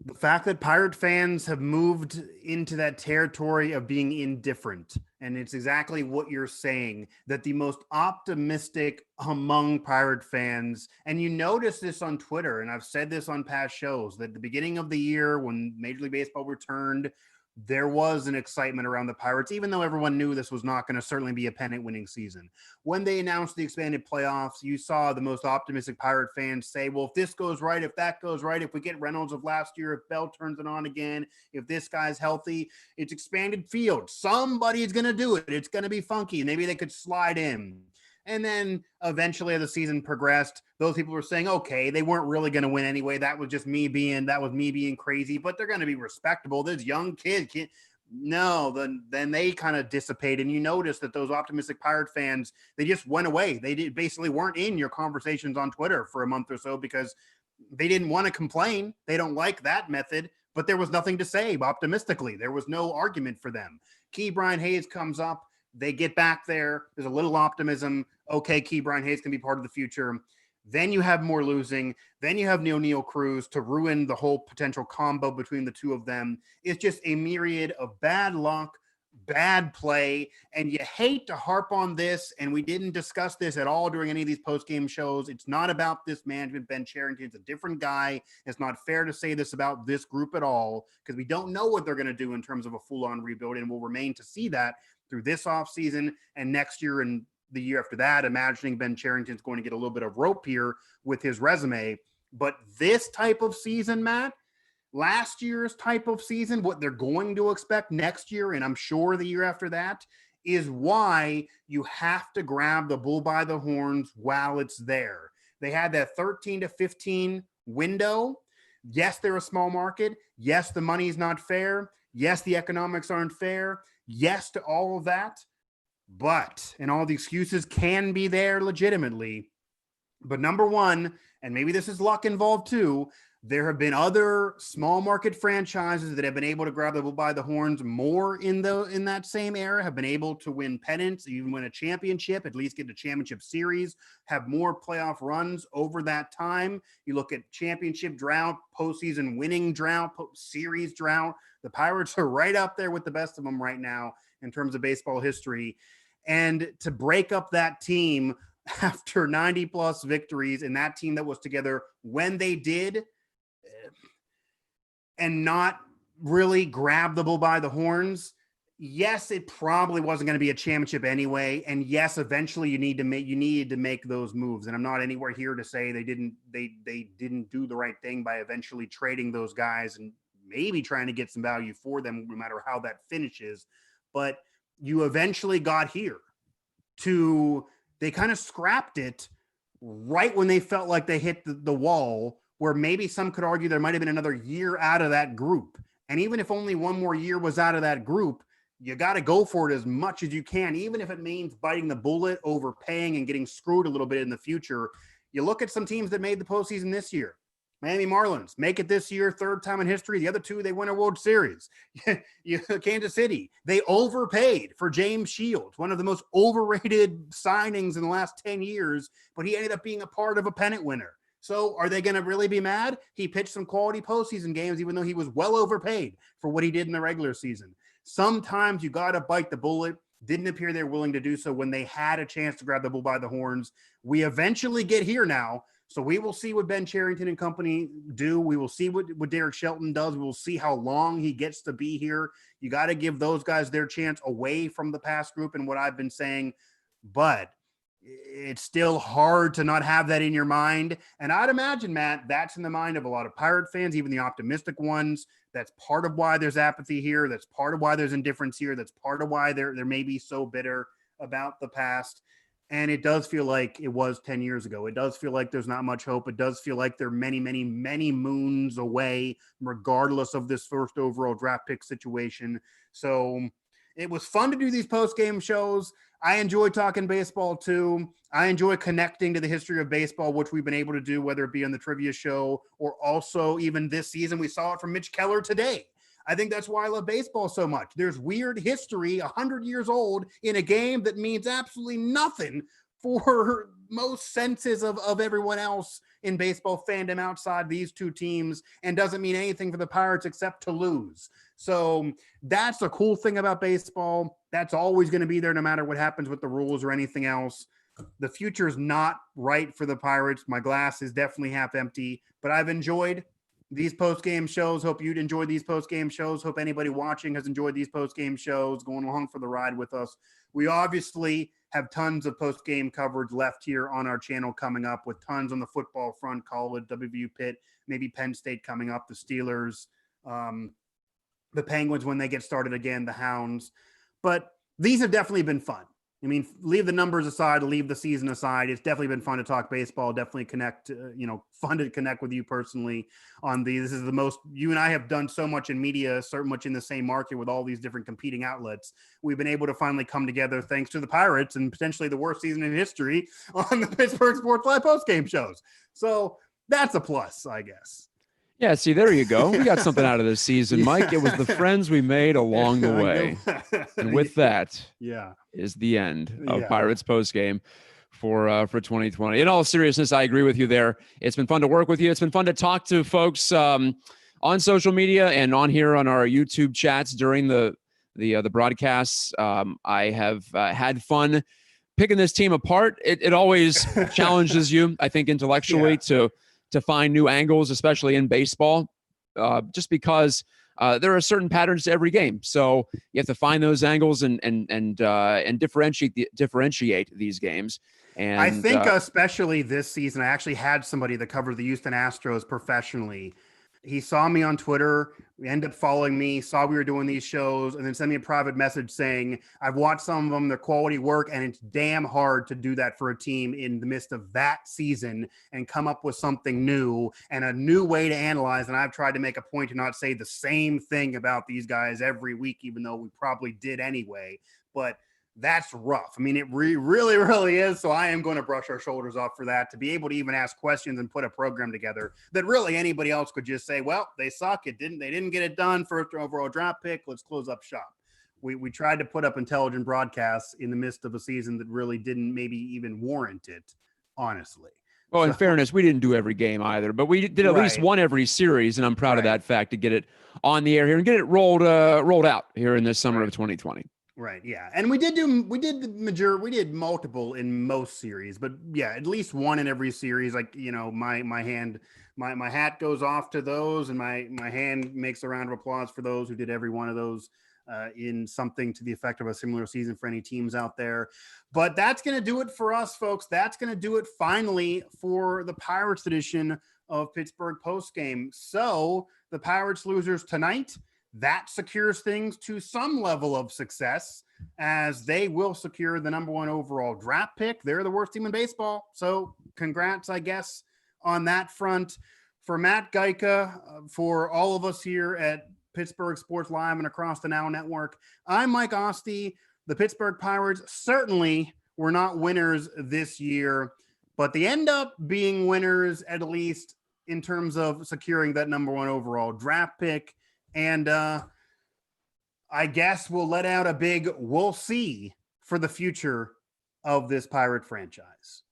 the fact that Pirate fans have moved into that territory of being indifferent. And it's exactly what you're saying, that the most optimistic among Pirate fans, and you notice this on Twitter, and I've said this on past shows, that at the beginning of the year when Major League Baseball returned, there was an excitement around the Pirates, even though everyone knew this was not going to certainly be a pennant-winning season. When they announced the expanded playoffs, you saw the most optimistic Pirate fans say, well, if this goes right, if that goes right, if we get Reynolds of last year, if Bell turns it on again, if this guy's healthy, it's expanded field. Somebody's going to do it. It's going to be funky. Maybe they could slide in. And then eventually as the season progressed, those people were saying, okay, they weren't really going to win anyway. That was me being crazy, but they're going to be respectable. This young kid can't. No, then they kind of dissipated. And you notice that those optimistic Pirate fans, they just went away. They basically weren't in your conversations on Twitter for a month or so because they didn't want to complain. They don't like that method, but there was nothing to say optimistically. There was no argument for them. Brian Hayes comes up. They get back there. There's a little optimism. Okay, Brian Hayes can be part of the future. Then you have more losing. Then you have Neil Cruz to ruin the whole potential combo between the two of them. It's just a myriad of bad luck, bad play, and you hate to harp on this, and we didn't discuss this at all during any of these post-game shows. It's not about this management, Ben Cherington. It's a different guy. It's not fair to say this about this group at all because we don't know what they're going to do in terms of a full-on rebuild, and we'll remain to see that through this offseason and next year and the year after that, imagining Ben Cherington's going to get a little bit of rope here with his resume. But this type of season, Matt, last year's type of season, what they're going to expect next year, and I'm sure the year after that, is why you have to grab the bull by the horns while it's there. They had that 13 to 15 window. Yes, they're a small market. Yes, the money's not fair. Yes, the economics aren't fair. Yes to all of that. But, and all the excuses can be there legitimately. But number one, and maybe this is luck involved too, there have been other small market franchises that have been able to grab the bull by the horns more in that same era, have been able to win pennants, even win a championship, at least get the championship series, have more playoff runs over that time. You look at championship drought, postseason winning drought, series drought. The Pirates are right up there with the best of them right now in terms of baseball history. And to break up that team after 90 plus victories and that team that was together when they did and not really grab the bull by the horns, yes, it probably wasn't going to be a championship anyway. And yes, eventually you needed to make those moves. And I'm not anywhere here to say they didn't do the right thing by eventually trading those guys and maybe trying to get some value for them, no matter how that finishes. But you eventually got here they kind of scrapped it right when they felt like they hit the wall, where maybe some could argue there might've been another year out of that group. And even if only one more year was out of that group, you got to go for it as much as you can, even if it means biting the bullet, overpaying and getting screwed a little bit in the future. You look at some teams that made the postseason this year. Miami Marlins make it this year, third time in history. The other two, they win a World Series. Kansas City, they overpaid for James Shields, one of the most overrated signings in the last 10 years, but he ended up being a part of a pennant winner. So are they going to really be mad? He pitched some quality postseason games, even though he was well overpaid for what he did in the regular season. Sometimes you got to bite the bullet. Didn't appear they're willing to do so when they had a chance to grab the bull by the horns. We eventually get here now. So we will see what Ben Cherington and company do. We will see what Derek Shelton does. We will see how long he gets to be here. You got to give those guys their chance away from the past group and what I've been saying. But it's still hard to not have that in your mind. And I'd imagine, Matt, that's in the mind of a lot of Pirate fans, even the optimistic ones. That's part of why there's apathy here. That's part of why there's indifference here. That's part of why they're maybe so bitter about the past. And it does feel like it was 10 years ago. It does feel like there's not much hope. It does feel like they're many, many, many moons away, regardless of this first overall draft pick situation. So it was fun to do these post-game shows. I enjoy talking baseball too. I enjoy connecting to the history of baseball, which we've been able to do, whether it be on the trivia show or also even this season. We saw it from Mitch Keller today. I think that's why I love baseball so much. There's weird history, 100 years old, in a game that means absolutely nothing for most senses of everyone else in baseball fandom outside these two teams, and doesn't mean anything for the Pirates except to lose. So that's the cool thing about baseball. That's always going to be there no matter what happens with the rules or anything else. The future is not right for the Pirates. My glass is definitely half empty, but I've enjoyed these post-game shows. Hope you'd enjoy these post-game shows. Hope anybody watching has enjoyed these post-game shows, going along for the ride with us. We obviously have tons of post-game coverage left here on our channel coming up, with tons on the football front, college, WVU, Pitt, maybe Penn State coming up, the Steelers, the Penguins when they get started again, the Hounds. But these have definitely been fun. I mean, leave the numbers aside, leave the season aside. It's definitely been fun to talk baseball, definitely connect, fun to connect with you personally on these. This is the most, you and I have done so much in media, so much in the same market with all these different competing outlets. We've been able to finally come together thanks to the Pirates and potentially the worst season in history on the Pittsburgh Sports Live postgame shows. So that's a plus, I guess. Yeah, see, there you go. We got something out of this season, Mike. It was the friends we made along the way. And with that, is the end of Pirates postgame for 2020. In all seriousness, I agree with you there. It's been fun to work with you. It's been fun to talk to folks on social media and on here on our YouTube chats during the broadcasts. I have had fun picking this team apart. It always challenges you, I think, intellectually to find new angles, especially in baseball, just because there are certain patterns to every game. So you have to find those angles and differentiate these games. And I think especially this season, I actually had somebody that covered the Houston Astros professionally. He saw me on Twitter, ended up following me, saw we were doing these shows, and then sent me a private message saying, I've watched some of them, they're quality work, and it's damn hard to do that for a team in the midst of that season and come up with something new and a new way to analyze. And I've tried to make a point to not say the same thing about these guys every week, even though we probably did anyway. But that's rough. I mean, it really, really is. So I am going to brush our shoulders off for that, to be able to even ask questions and put a program together that really anybody else could just say, well, they suck. They didn't get it done. First overall draft pick. Let's close up shop. We tried to put up intelligent broadcasts in the midst of a season that really didn't maybe even warrant it, honestly. Well, in fairness, we didn't do every game either, but we did at least one every series, and I'm proud of that fact, to get it on the air here and get it rolled out here in this summer of 2020. Right. Yeah. And we did multiple in most series, but at least one in every series. Like, my hat goes off to those, and my hand makes a round of applause for those who did every one of those in something to the effect of a similar season for any teams out there. But that's going to do it for us, folks. That's going to do it finally for the Pirates edition of Pittsburgh Postgame. So the Pirates losers tonight, that secures things to some level of success, as they will secure the number 1 overall draft pick. They're the worst team in baseball. So congrats, I guess, on that front. For Matt Gajtka, for all of us here at Pittsburgh Sports Live and across the Now Network, I'm Mike Asti. The Pittsburgh Pirates certainly were not winners this year, but they end up being winners at least in terms of securing that number 1 overall draft pick. And I guess we'll let out a big we'll see for the future of this Pirate franchise.